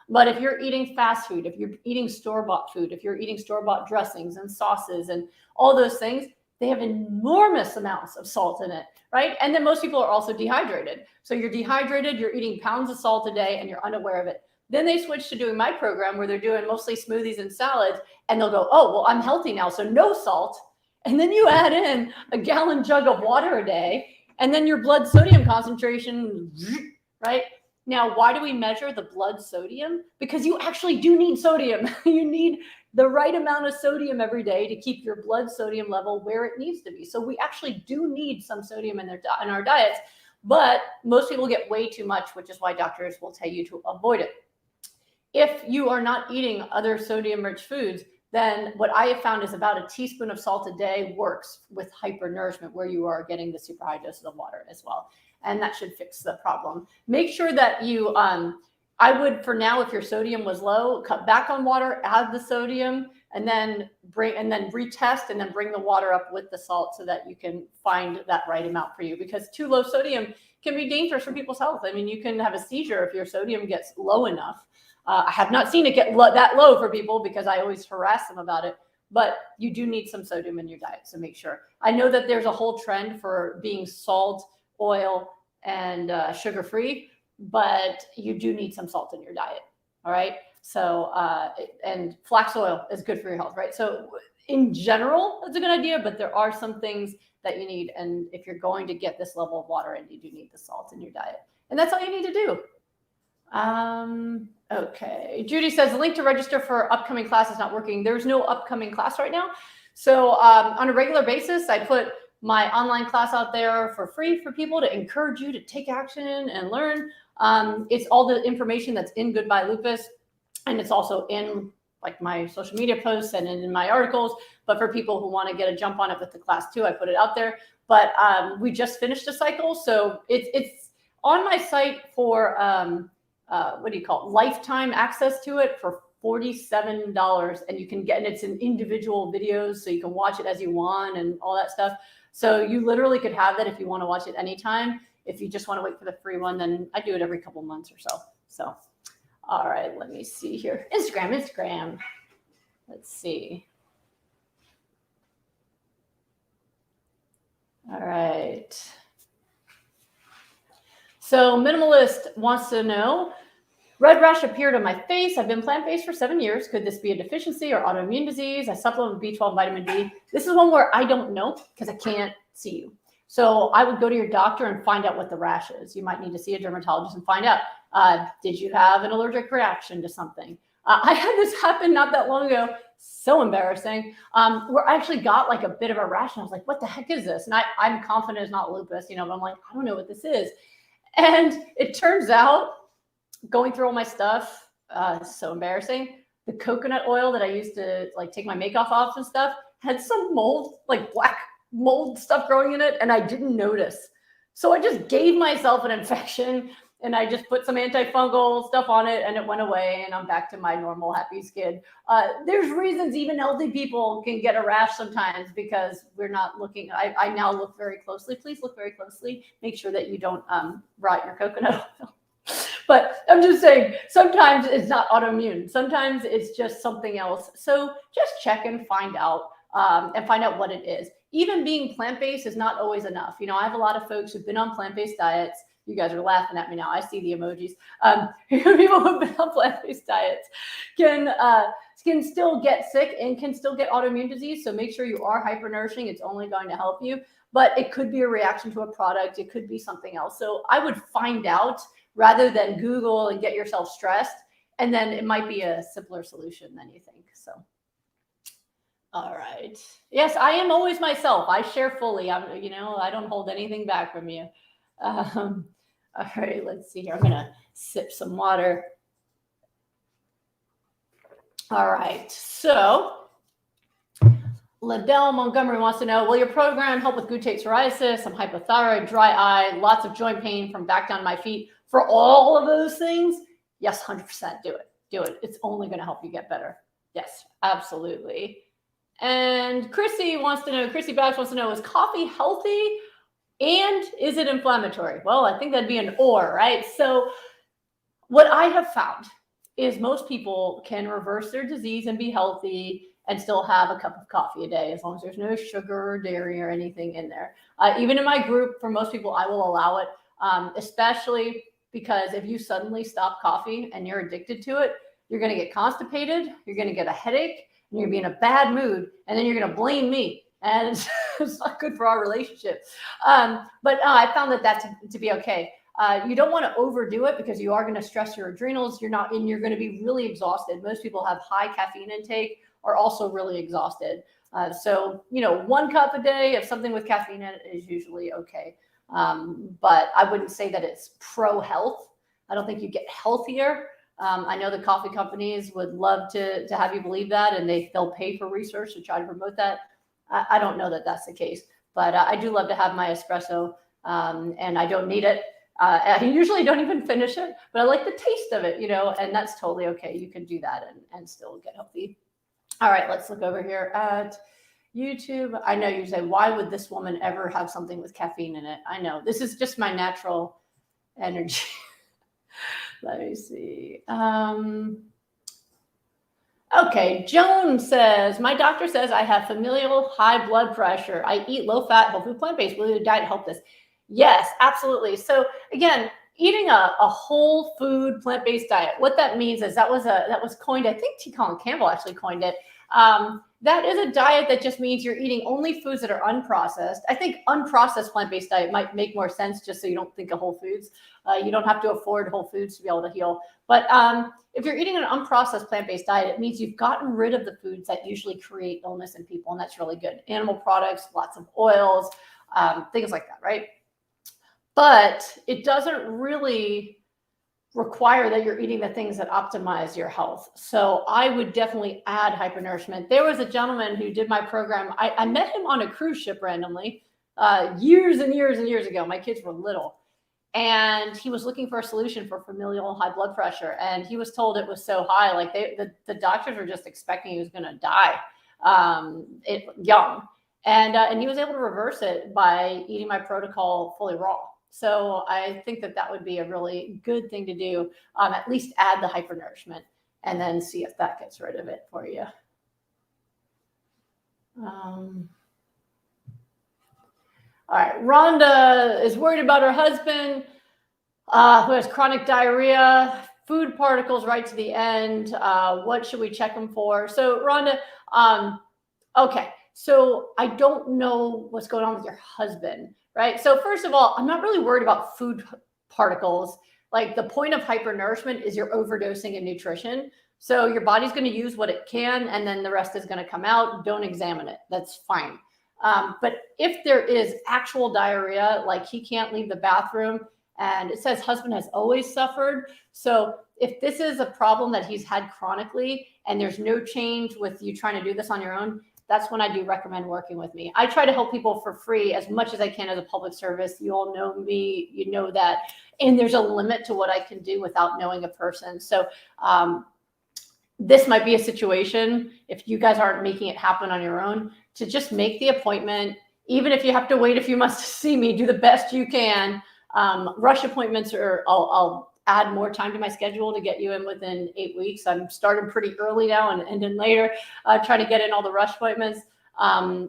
But if you're eating fast food, if you're eating store-bought food, if you're eating store-bought dressings and sauces and all those things, they have enormous amounts of salt in it, right? And then most people are also dehydrated. So you're dehydrated, you're eating pounds of salt a day, and you're unaware of it. Then they switch to doing my program where they're doing mostly smoothies and salads, and they'll go, oh, well, I'm healthy now, so no salt. And then you add in a gallon jug of water a day, and then your blood sodium concentration, right? Now, why do we measure the blood sodium? Because you actually do need sodium. You need the right amount of sodium every day to keep your blood sodium level where it needs to be. So we actually do need some sodium in our diets, but most people get way too much, which is why doctors will tell you to avoid it. If you are not eating other sodium-rich foods, then what I have found is about a teaspoon of salt a day works with hypernourishment, where you are getting the super high doses of water as well. And that should fix the problem. Make sure that you, I would, for now, if your sodium was low, cut back on water, add the sodium, and then retest, and then bring the water up with the salt so that you can find that right amount for you. Because too low sodium can be dangerous for people's health. I mean, you can have a seizure if your sodium gets low enough. I have not seen it get that low for people, because I always harass them about it. But you do need some sodium in your diet, so make sure. I know that there's a whole trend for being salt, oil, and sugar-free, but you do need some salt in your diet, all right? So, and flax oil is good for your health, right? So in general, it's a good idea, but there are some things that you need. And if you're going to get this level of water in, you do need the salt in your diet. And that's all you need to do. Okay. Judy says the link to register for upcoming class is not working. There's no upcoming class right now. So on a regular basis, I put my online class out there for free for people to encourage you to take action and learn. It's all the information that's in Goodbye Lupus, and it's also in like my social media posts and in my articles. But for people who want to get a jump on it with the class too, I put it out there. But we just finished a cycle, so it's on my site for what do you call it? Lifetime access to it for $47, and you can get, and it's in individual videos, so you can watch it as you want and all that stuff. So you literally could have that if you want to watch it anytime. If you just want to wait for the free one, then I do it every couple months or so. So, all right, let me see here. Instagram. Let's see. All right. So Minimalist wants to know, red rash appeared on my face. I've been plant-based for 7 years. Could this be a deficiency or autoimmune disease? I supplement with B12 vitamin D. This is one where I don't know because I can't see you. So I would go to your doctor and find out what the rash is. You might need to see a dermatologist and find out, did you have an allergic reaction to something? I had this happen not that long ago. So embarrassing. Where I actually got like a bit of a rash, and I was like, what the heck is this? And I'm confident it's not lupus, but I'm like, I don't know what this is. And it turns out, going through all my stuff, so embarrassing, the coconut oil that I used to like take my makeup off and stuff had some mold, like black mold stuff growing in it, and I didn't notice. So I just gave myself an infection, and I just put some antifungal stuff on it, and it went away, and I'm back to my normal happy skin. There's reasons even healthy people can get a rash sometimes because we're not looking. I now look very closely. Please look very closely. Make sure that you don't rot your coconut oil. But I'm just saying, sometimes it's not autoimmune. Sometimes it's just something else. So just check and find out what it is. Even being plant-based is not always enough. I have a lot of folks who've been on plant-based diets. You guys are laughing at me now. I see the emojis. People who've been on plant-based diets can still get sick and can still get autoimmune disease. So make sure you are hypernourishing. It's only going to help you. But it could be a reaction to a product. It could be something else. So I would find out rather than Google and get yourself stressed. And then it might be a simpler solution than you think. So, all right. Yes, I am always myself. I share fully. I don't hold anything back from you. All right, let's see here. I'm going to sip some water. All right. So Liddell Montgomery wants to know, will your program help with gluteate psoriasis? I'm hypothyroid, dry eye, lots of joint pain from back down my feet. For all of those things, yes, 100% do it. Do it. It's only going to help you get better. Yes, absolutely. And Chrissy Babs wants to know, is coffee healthy and is it inflammatory? Well, I think that'd be an or, right? So what I have found is most people can reverse their disease and be healthy and still have a cup of coffee a day, as long as there's no sugar or dairy or anything in there. Even in my group, for most people, I will allow it, especially because if you suddenly stop coffee and you're addicted to it, you're going to get constipated, you're going to get a headache, and you're going to be in a bad mood, and then you're going to blame me. And it's not good for our relationship. But I found that to be okay. You don't want to overdo it because you are going to stress your adrenals. You're going to be really exhausted. Most people have high caffeine intake are also really exhausted. So 1 cup a day of something with caffeine in it is usually okay. But I wouldn't say that it's pro-health. I don't think you get healthier. I know the coffee companies would love to have you believe that, and they'll pay for research to try to promote that. I don't know that that's the case, but I do love to have my espresso, and I don't need it. I usually don't even finish it, but I like the taste of it, and that's totally okay. You can do that and still get healthy. All right, let's look over here at YouTube. I know you say, why would this woman ever have something with caffeine in it? I know, this is just my natural energy. Let me see. Okay, Joan says, my doctor says I have familial high blood pressure. I eat low-fat, whole food, plant-based. Will your diet help this? Yes, absolutely. So again, eating a whole food plant-based diet, what that means is that was coined, I think T. Colin Campbell actually coined it. That is a diet that just means you're eating only foods that are unprocessed. I think unprocessed plant-based diet might make more sense, just so you don't think of Whole Foods. You don't have to afford Whole Foods to be able to heal. But if you're eating an unprocessed plant-based diet, it means you've gotten rid of the foods that usually create illness in people, and that's really good. Animal products, lots of oils, things like that, right? But it doesn't really require that you're eating the things that optimize your health. So I would definitely add hypernourishment. There was a gentleman who did my program. I met him on a cruise ship randomly years and years and years ago. My kids were little. And he was looking for a solution for familial high blood pressure. And he was told it was so high, like the doctors were just expecting he was going to die young. And he was able to reverse it by eating my protocol fully raw. So I think that would be a really good thing to do. At least add the hypernourishment and then see if that gets rid of it for you. All right, Rhonda is worried about her husband who has chronic diarrhea, food particles right to the end. What should we check him for? So Rhonda, okay, so I don't know what's going on with your husband, right? So first of all, I'm not really worried about food particles. Like the point of hypernourishment is you're overdosing in nutrition. So your body's going to use what it can, and then the rest is going to come out. Don't examine it. That's fine. But if there is actual diarrhea, like he can't leave the bathroom, and it says husband has always suffered. So if this is a problem that he's had chronically and there's no change with you trying to do this on your own, that's when I do recommend working with me. I try to help people for free as much as I can as a public service. You all know me, you know that. And there's a limit to what I can do without knowing a person. So this might be a situation, if you guys aren't making it happen on your own, to just make the appointment. Even if you have to wait a few months to see me, do the best you can. Rush appointments, or I'll add more time to my schedule to get you in within 8 weeks. I'm starting pretty early now and ending later, trying to get in all the rush appointments.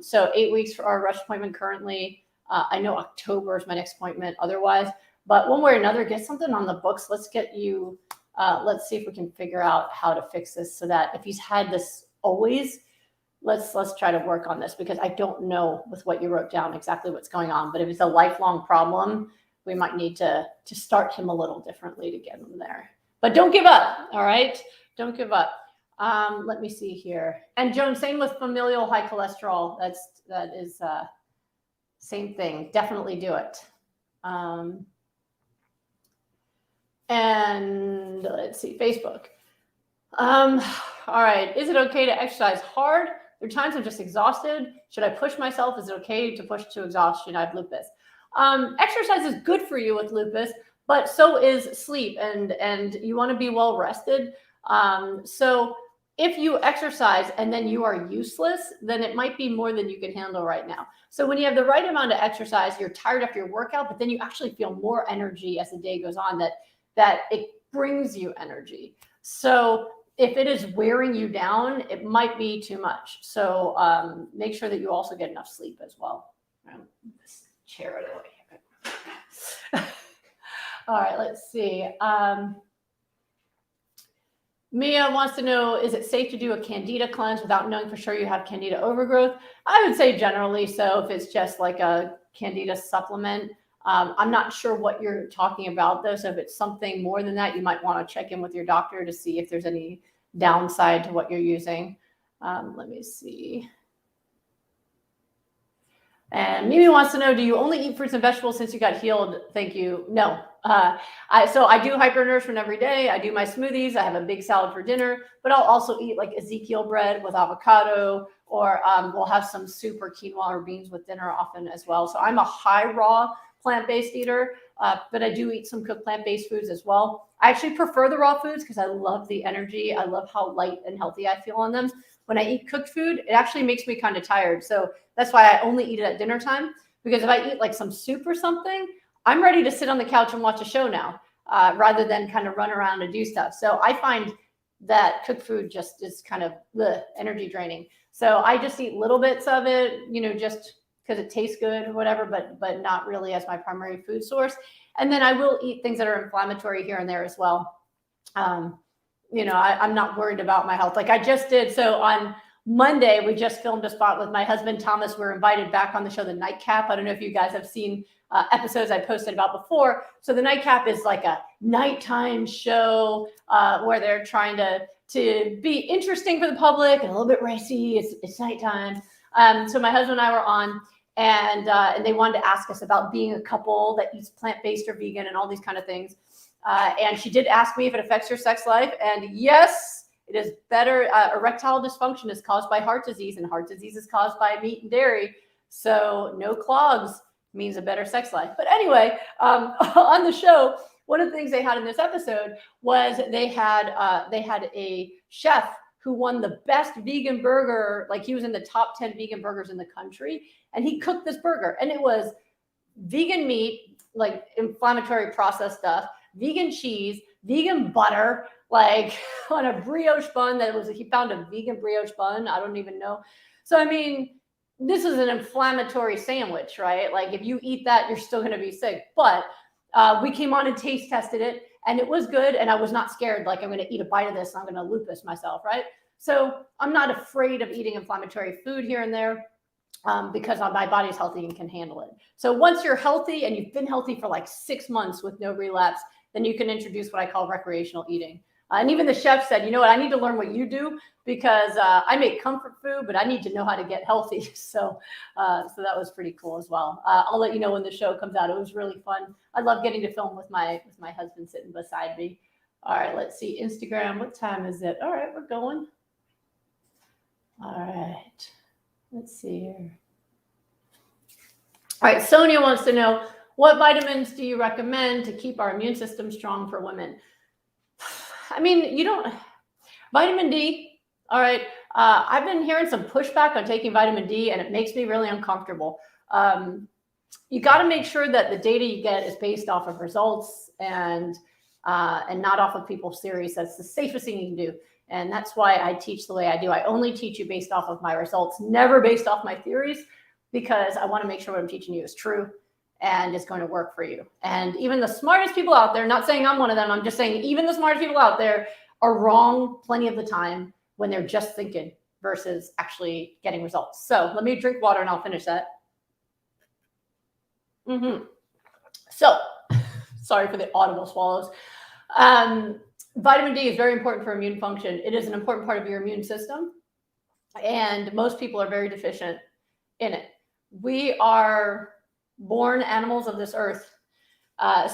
So 8 weeks for our rush appointment currently. I know October is my next appointment otherwise, but one way or another, get something on the books. Let's get you, let's see if we can figure out how to fix this so that if he's had this always, let's try to work on this, because I don't know with what you wrote down exactly what's going on. But if it's a lifelong problem, we might need to start him a little differently to get him there. But don't give up, all right? Don't give up. Let me see here. And Joan, same with familial high cholesterol. That is same thing. Definitely do it. And let's see, Facebook. All right, is it okay to exercise hard? There are times I'm just exhausted. Should I push myself? Is it okay to push to exhaustion? I have lupus. Exercise is good for you with lupus, but so is sleep, and you want to be well rested. So if you exercise and then you are useless, then it might be more than you can handle right now. So when you have the right amount of exercise, you're tired after your workout, but then you actually feel more energy as the day goes on, that it brings you energy. So if it is wearing you down, it might be too much. So make sure that you also get enough sleep as well. This chair out of the way. All right, let's see. Mia wants to know, is it safe to do a candida cleanse without knowing for sure you have candida overgrowth? I would say generally so, if it's just like a candida supplement. I'm not sure what you're talking about though. So if it's something more than that, you might want to check in with your doctor to see if there's any downside to what you're using. Let me see. And Mimi wants to know, do you only eat fruits and vegetables since you got healed? Thank you. No. So I do hypernourishment every day. I do my smoothies. I have a big salad for dinner, but I'll also eat like Ezekiel bread with avocado, or we'll have some soup or quinoa or beans with dinner often as well. So I'm a high raw plant-based eater, but I do eat some cooked plant-based foods as well. I actually prefer the raw foods because I love the energy. I love how light and healthy I feel on them. When I eat cooked food, it actually makes me kind of tired. So that's why I only eat it at dinner time, because if I eat like some soup or something, I'm ready to sit on the couch and watch a show now, rather than kind of run around and do stuff. So I find that cooked food just is kind of energy draining. So I just eat little bits of it, just because it tastes good or whatever, but not really as my primary food source. And then I will eat things that are inflammatory here and there as well. I'm not worried about my health. Like I just did. So on Monday, we just filmed a spot with my husband, Thomas. We're invited back on the show, The Nightcap. I don't know if you guys have seen episodes I posted about before. So The Nightcap is like a nighttime show where they're trying to be interesting for the public and a little bit racy. It's nighttime. So my husband and I were on, and they wanted to ask us about being a couple that eats plant-based or vegan and all these kind of things. And she did ask me if it affects your sex life. And yes, it is better. Erectile dysfunction is caused by heart disease, and heart disease is caused by meat and dairy. So no clogs means a better sex life. But anyway, on the show, one of the things they had in this episode was they had a chef who won the best vegan burger. Like, he was in the top 10 vegan burgers in the country, and he cooked this burger, and it was vegan meat, like inflammatory processed stuff, vegan cheese, vegan butter, like on a brioche bun he found a vegan brioche bun. I don't even know. So, I mean, this is an inflammatory sandwich, right? Like, if you eat that, you're still going to be sick. But we came on and taste tested it, and it was good. And I was not scared, like, I'm going to eat a bite of this and I'm going to lupus myself, right? So I'm not afraid of eating inflammatory food here and there because my body's healthy and can handle it. So once you're healthy and you've been healthy for like 6 months with no relapse, then you can introduce what I call recreational eating. And even the chef said, you know what, I need to learn what you do, because I make comfort food, but I need to know how to get healthy. So that was pretty cool as well. I'll let you know when the show comes out. It was really fun. I love getting to film with my husband sitting beside me. All right, let's see. Instagram, what time is it? All right, we're going. All right, let's see here. All right, Sonia wants to know, what vitamins do you recommend to keep our immune system strong for women? I mean, vitamin D. All right. I've been hearing some pushback on taking vitamin D, and it makes me really uncomfortable. You got to make sure that the data you get is based off of results and not off of people's theories. That's the safest thing you can do. And that's why I teach the way I do. I only teach you based off of my results, never based off my theories, because I want to make sure what I'm teaching you is true and it's going to work for you. And even the smartest people out there, not saying I'm one of them, I'm just saying even the smartest people out there are wrong plenty of the time when they're just thinking versus actually getting results. So let me drink water and I'll finish that. So, sorry for the audible swallows. Vitamin D is very important for immune function. It is an important part of your immune system, and most people are very deficient in it. We are born animals of this earth.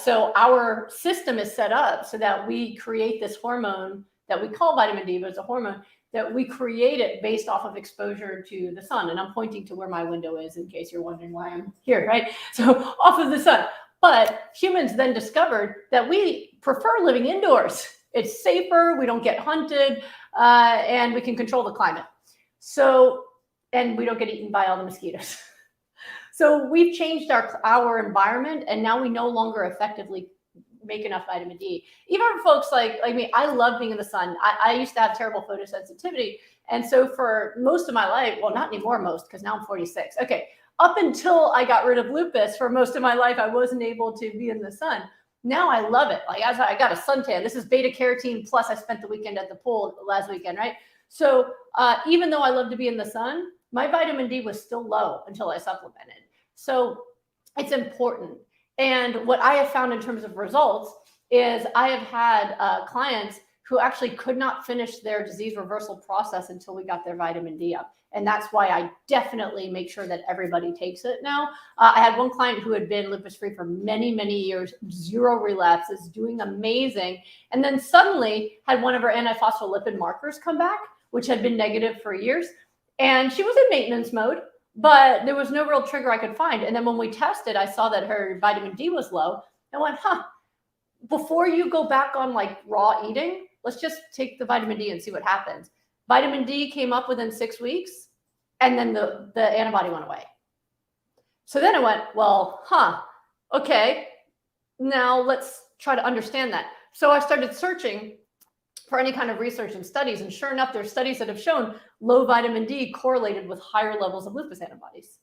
So our system is set up so that we create this hormone that we call vitamin D, but it's a hormone that we create it based off of exposure to the sun. And I'm pointing to where my window is in case you're wondering why I'm here, right? So off of the sun. But humans then discovered that we prefer living indoors. It's safer, we don't get hunted, and we can control the climate. So, and we don't get eaten by all the mosquitoes. So we've changed our environment, and now we no longer effectively make enough vitamin D. Even for folks like me, I love being in the sun. I used to have terrible photosensitivity. And so for most of my life, well, not anymore most, because now I'm 46. Okay, up until I got rid of lupus, for most of my life, I wasn't able to be in the sun. Now I love it. Like, I got a suntan. This is beta carotene, plus I spent the weekend at the pool last weekend, right? So even though I love to be in the sun, my vitamin D was still low until I supplemented. So it's important. And what I have found in terms of results is I have had clients who actually could not finish their disease reversal process until we got their vitamin D up. And that's why I definitely make sure that everybody takes it now. I had one client who had been lupus-free for many, many years, 0 relapses, doing amazing. And then suddenly had one of her antiphospholipid markers come back, which had been negative for years. And she was in maintenance mode, but there was no real trigger I could find. And then when we tested, I saw that her vitamin D was low. I went, before you go back on like raw eating, let's just take the vitamin D and see what happens. Vitamin D came up within 6 weeks, and then the antibody went away. So then I went, well, okay, now let's try to understand that. So I started searching for any kind of research and studies, and sure enough, there's studies that have shown low vitamin D correlated with higher levels of lupus antibodies.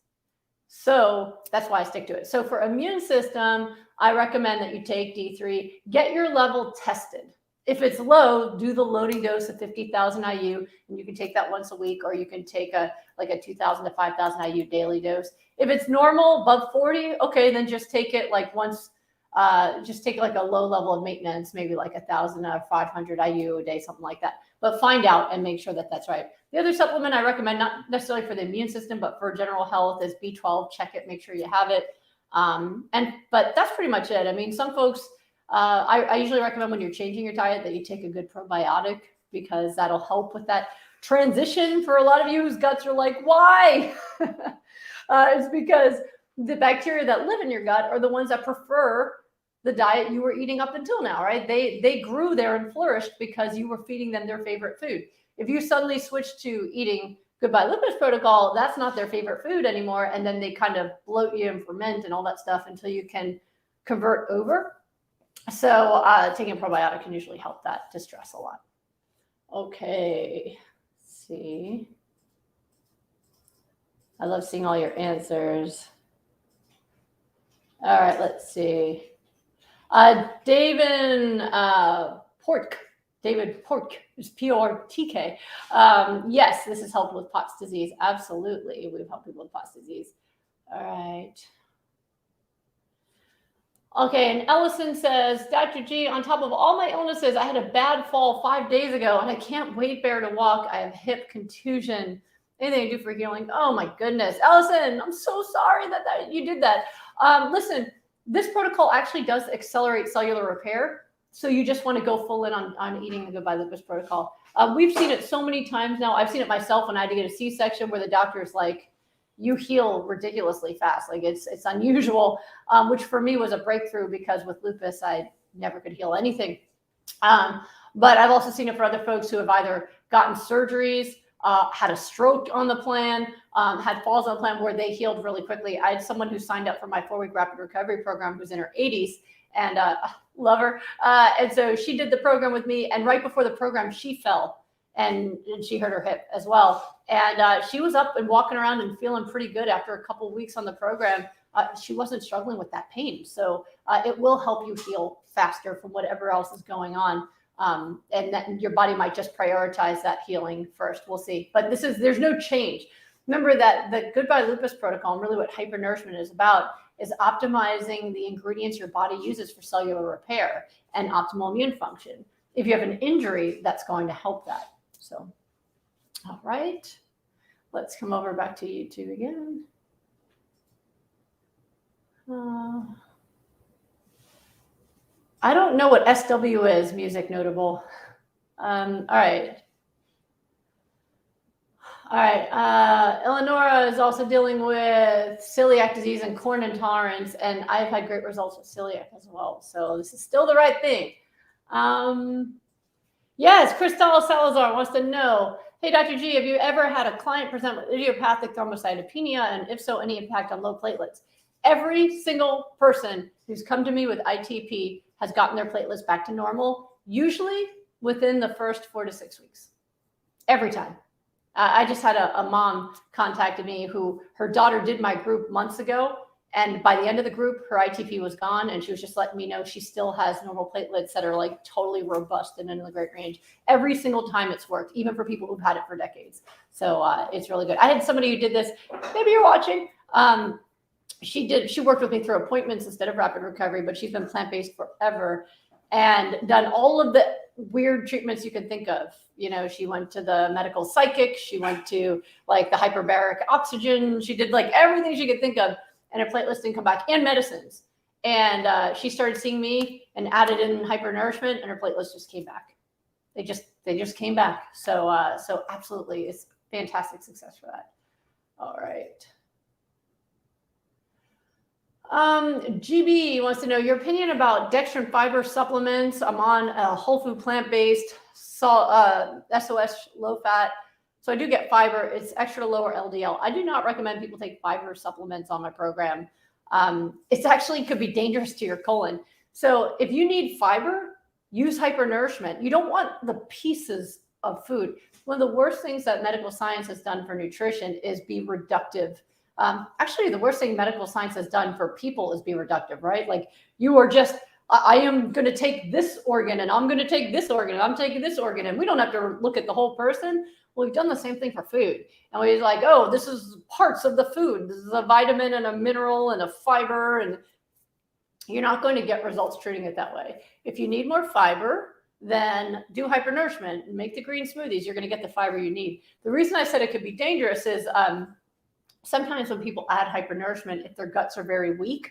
So that's why I stick to it. So for immune system, I recommend that you take D3, get your level tested. If it's low, do the loading dose of 50,000 IU, and you can take that once a week, or you can take a 2,000 to 5,000 IU daily dose. If it's normal, above 40, okay, then just take it like once. Just take like a low level of maintenance, maybe like 1,000 or 500 IU a day, something like that. But find out and make sure that that's right. The other supplement I recommend, not necessarily for the immune system, but for general health, is B12. Check it, make sure you have it. But that's pretty much it. I mean, some folks, I usually recommend when you're changing your diet that you take a good probiotic, because that'll help with that transition for a lot of you whose guts are like, why? It's because the bacteria that live in your gut are the ones that prefer the diet you were eating up until now, right? They grew there and flourished because you were feeding them their favorite food. If you suddenly switch to eating Goodbye Lupus protocol, that's not their favorite food anymore. And then they kind of bloat you and ferment and all that stuff until you can convert over. So taking a probiotic can usually help that distress a lot. Okay, let's see. I love seeing all your answers. All right, let's see. David Pork is PRTK. Yes, this has helped with POTS disease. Absolutely, we've helped people with POTS disease. All right. Okay, and Ellison says, Dr. G, on top of all my illnesses, I had a bad fall 5 days ago, and I can't wait bear to walk. I have hip contusion. Anything I do for healing? Oh my goodness, Ellison, I'm so sorry that you did that. Listen, this protocol actually does accelerate cellular repair. So you just want to go full in on eating the Goodbye Lupus protocol. We've seen it so many times now. I've seen it myself when I had to get a C-section, where the doctor is like, you heal ridiculously fast. Like it's unusual, which for me was a breakthrough, because with lupus, I never could heal anything. But I've also seen it for other folks who have either gotten surgeries, had a stroke on the plan, had falls on the plan, where they healed really quickly. I had someone who signed up for my 4-week rapid recovery program who's in her 80s, and love her. And so she did the program with me, and right before the program, she fell and she hurt her hip as well. And she was up and walking around and feeling pretty good after a couple of weeks on the program. She wasn't struggling with that pain. So it will help you heal faster from whatever else is going on. And that your body might just prioritize that healing first. We'll see. But there's no change. Remember that the Goodbye Lupus protocol, and really what hypernourishment is about, is optimizing the ingredients your body uses for cellular repair and optimal immune function. If you have an injury, that's going to help that. So, all right, let's come over back to YouTube again. I don't know what SW is, music notable. All right. All right. Eleonora is also dealing with celiac disease and corn intolerance, and I've had great results with celiac as well. So this is still the right thing. Yes, Cristal Salazar wants to know, hey, Dr. G, have you ever had a client present with idiopathic thrombocytopenia? And if so, any impact on low platelets? Every single person who's come to me with ITP has gotten their platelets back to normal, usually within the first 4 to 6 weeks. Every time. I just had a mom contacted me who her daughter did my group months ago. And by the end of the group, her ITP was gone. And she was just letting me know she still has normal platelets that are like totally robust and in the great range. Every single time it's worked, even for people who've had it for decades. So it's really good. I had somebody who did this. Maybe you're watching. She worked with me through appointments instead of rapid recovery, but she's been plant-based forever and done all of the weird treatments you can think of. You know, she went to the medical psychic. She went to like the hyperbaric oxygen. She did like everything she could think of, and her platelets didn't come back, and medicines. And she started seeing me and added in hypernourishment, and her platelets just came back. They just came back. So absolutely, it's fantastic success for that. All right. GB wants to know your opinion about dextrin fiber supplements. I'm on a whole food plant-based SOS low fat. So I do get fiber. It's extra lower LDL. I do not recommend people take fiber supplements on my program. It's actually could be dangerous to your colon. So if you need fiber, use hypernourishment. You don't want the pieces of food. One of the worst things that medical science has done for nutrition is be reductive. Actually, the worst thing medical science has done for people is be reductive, right? Like you are just I am going to take this organ and I'm going to take this organ and I'm taking this organ. And we don't have to look at the whole person. Well, we've done the same thing for food. And we're like, oh, this is parts of the food. This is a vitamin and a mineral and a fiber. And you're not going to get results treating it that way. If you need more fiber, then do hypernourishment and make the green smoothies. You're going to get the fiber you need. The reason I said it could be dangerous is sometimes when people add hypernourishment, if their guts are very weak,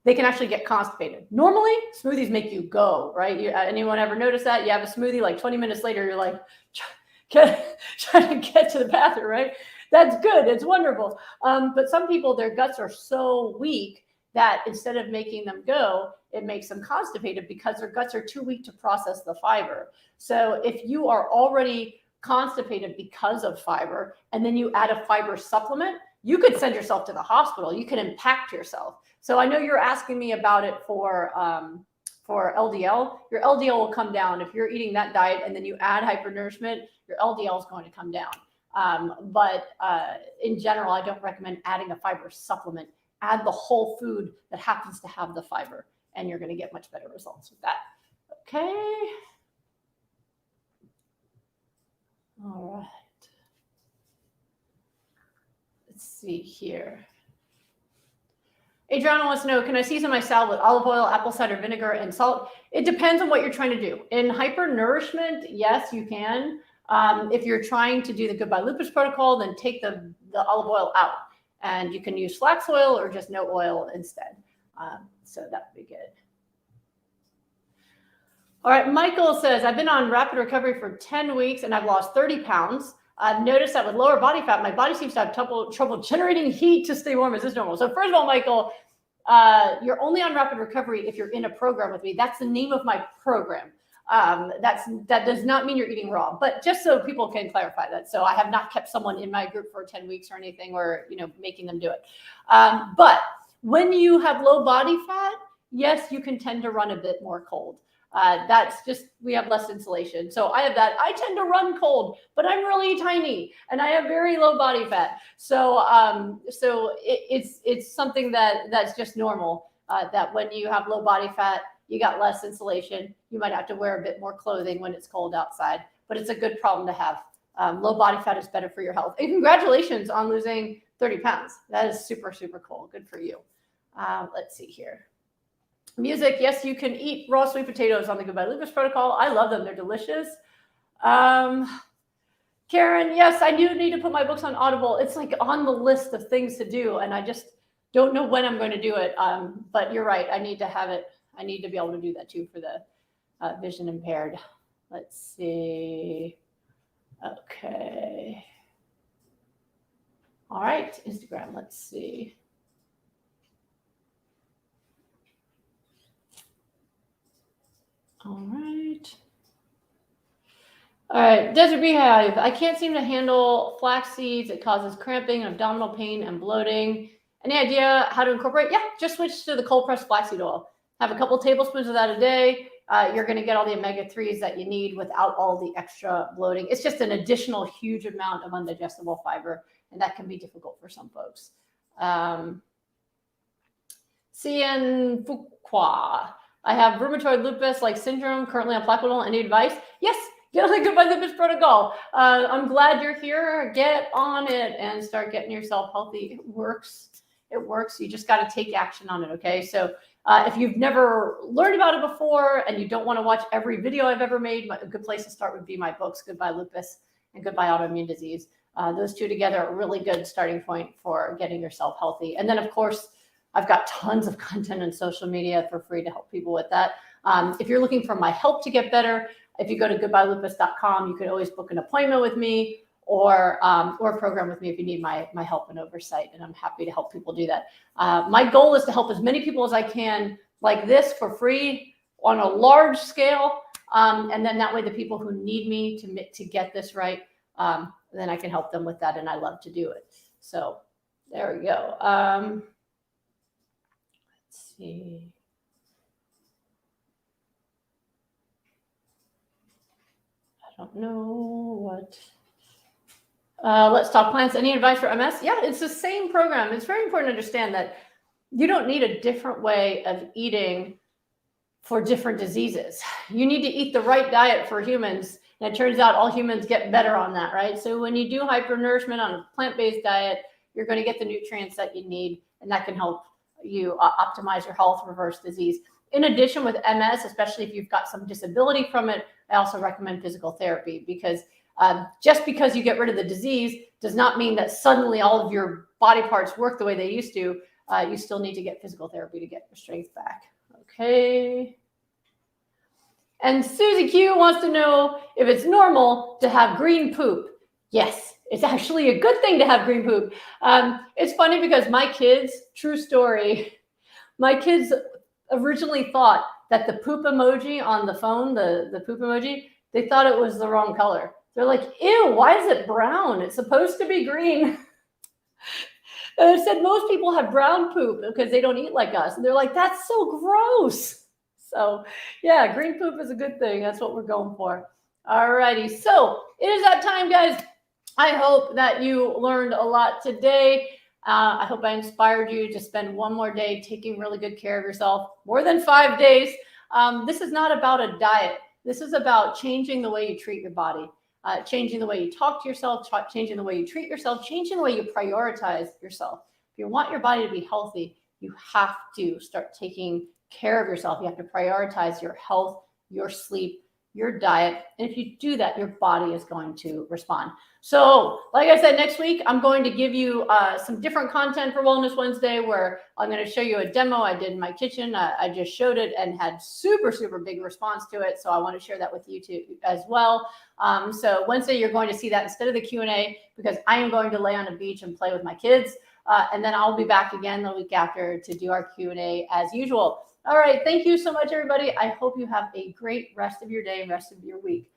they can actually get constipated. Normally, smoothies make you go, right? Anyone ever notice that? You have a smoothie, like 20 minutes later, you're like, trying to get to the bathroom, right? That's good. It's wonderful. But some people, their guts are so weak that instead of making them go, it makes them constipated because their guts are too weak to process the fiber. So if you are already constipated because of fiber, and then you add a fiber supplement, you could send yourself to the hospital. You can impact yourself. So I know you're asking me about it for LDL. Your LDL will come down if you're eating that diet and then you add hypernourishment. Your LDL is going to come down. But in general, I don't recommend adding a fiber supplement. Add the whole food that happens to have the fiber, and you're going to get much better results with that. Okay. All right. Let's see here. Adriana wants to know, can I season my salad with olive oil, apple cider vinegar, and salt? It depends on what you're trying to do. In hypernourishment, yes, you can. If you're trying to do the Goodbye Lupus protocol, then take the olive oil out. And you can use flax oil or just no oil instead. So that would be good. All right, Michael says, I've been on rapid recovery for 10 weeks and I've lost 30 pounds. I've noticed that with lower body fat, my body seems to have trouble generating heat to stay warm. Is this normal? So first of all, Michael, you're only on rapid recovery if you're in a program with me. That's the name of my program. That does not mean you're eating raw, but just so people can clarify that. So I have not kept someone in my group for 10 weeks or anything, or, making them do it. But when you have low body fat, yes, you can tend to run a bit more cold. That's just, we have less insulation. So I have that. I tend to run cold, but I'm really tiny and I have very low body fat. So, it's something that's just normal, that when you have low body fat, you got less insulation. You might have to wear a bit more clothing when it's cold outside, but it's a good problem to have. Low body fat is better for your health. And congratulations on losing 30 pounds. That is super, super cool. Good for you. Let's see here. Music. Yes, you can eat raw sweet potatoes on the Goodbye Lupus protocol. I love them. They're delicious. Karen, yes, I do need to put my books on Audible. It's like on the list of things to do, and I just don't know when I'm going to do it. But you're right. I need to have it. I need to be able to do that too for the vision impaired. Let's see. Okay. All right, Instagram. Let's see. All right. All right, Desert Beehive. I can't seem to handle flax seeds. It causes cramping, abdominal pain, and bloating. Any idea how to incorporate? Yeah, just switch to the cold pressed flaxseed oil. Have a couple tablespoons of that a day. You're going to get all the omega-3s that you need without all the extra bloating. It's just an additional huge amount of undigestible fiber, and that can be difficult for some folks. Cien Fuqua. I have rheumatoid lupus-like syndrome, currently on Plaquenil. Any advice? Yes, get on the Goodbye Lupus protocol. I'm glad you're here. Get on it and start getting yourself healthy. It works. It works. You just got to take action on it, okay? So if you've never learned about it before and you don't want to watch every video I've ever made, a good place to start would be my books, Goodbye Lupus and Goodbye Autoimmune Disease. Those two together are a really good starting point for getting yourself healthy. And then, of course, I've got tons of content on social media for free to help people with that. If you're looking for my help to get better, if you go to goodbyelupus.com, you can always book an appointment with me or a program with me if you need my help and oversight, and I'm happy to help people do that. My goal is to help as many people as I can like this for free on a large scale, and then that way the people who need me to get this right, then I can help them with that, and I love to do it. So there we go. Let's see. I don't know what. Let's Talk Plants. Any advice for MS? Yeah, it's the same program. It's very important to understand that you don't need a different way of eating for different diseases. You need to eat the right diet for humans. And it turns out all humans get better on that, right? So when you do hypernourishment on a plant-based diet, you're going to get the nutrients that you need, and that can help you optimize your health, reverse disease. In addition, with MS, especially if you've got some disability from it, I also recommend physical therapy, because just because you get rid of the disease does not mean that suddenly all of your body parts work the way they used to. You still need to get physical therapy to get your strength back. Okay. And Susie Q wants to know if it's normal to have green poop. Yes, it's actually a good thing to have green poop. It's funny because my kids, true story, my kids originally thought that the poop emoji on the phone, the poop emoji, they thought it was the wrong color. They're like, ew, why is it brown? It's supposed to be green. I said most people have brown poop because they don't eat like us. And they're like, that's so gross. So yeah, green poop is a good thing. That's what we're going for. All righty. So it is that time, guys. I hope that you learned a lot today. I hope I inspired you to spend one more day taking really good care of yourself, more than 5 days. This is not about a diet. This is about changing the way you treat your body, changing the way you talk to yourself, changing the way you treat yourself, changing the way you prioritize yourself. If you want your body to be healthy, you have to start taking care of yourself. You have to prioritize your health, your sleep, your diet. And if you do that, your body is going to respond. So like I said, next week, I'm going to give you some different content for Wellness Wednesday, where I'm going to show you a demo I did in my kitchen. I just showed it and had super, super big response to it. So I want to share that with you too as well. So Wednesday, you're going to see that instead of the Q&A, because I am going to lay on a beach and play with my kids. And then I'll be back again the week after to do our Q&A as usual. All right. Thank you so much, everybody. I hope you have a great rest of your day and rest of your week.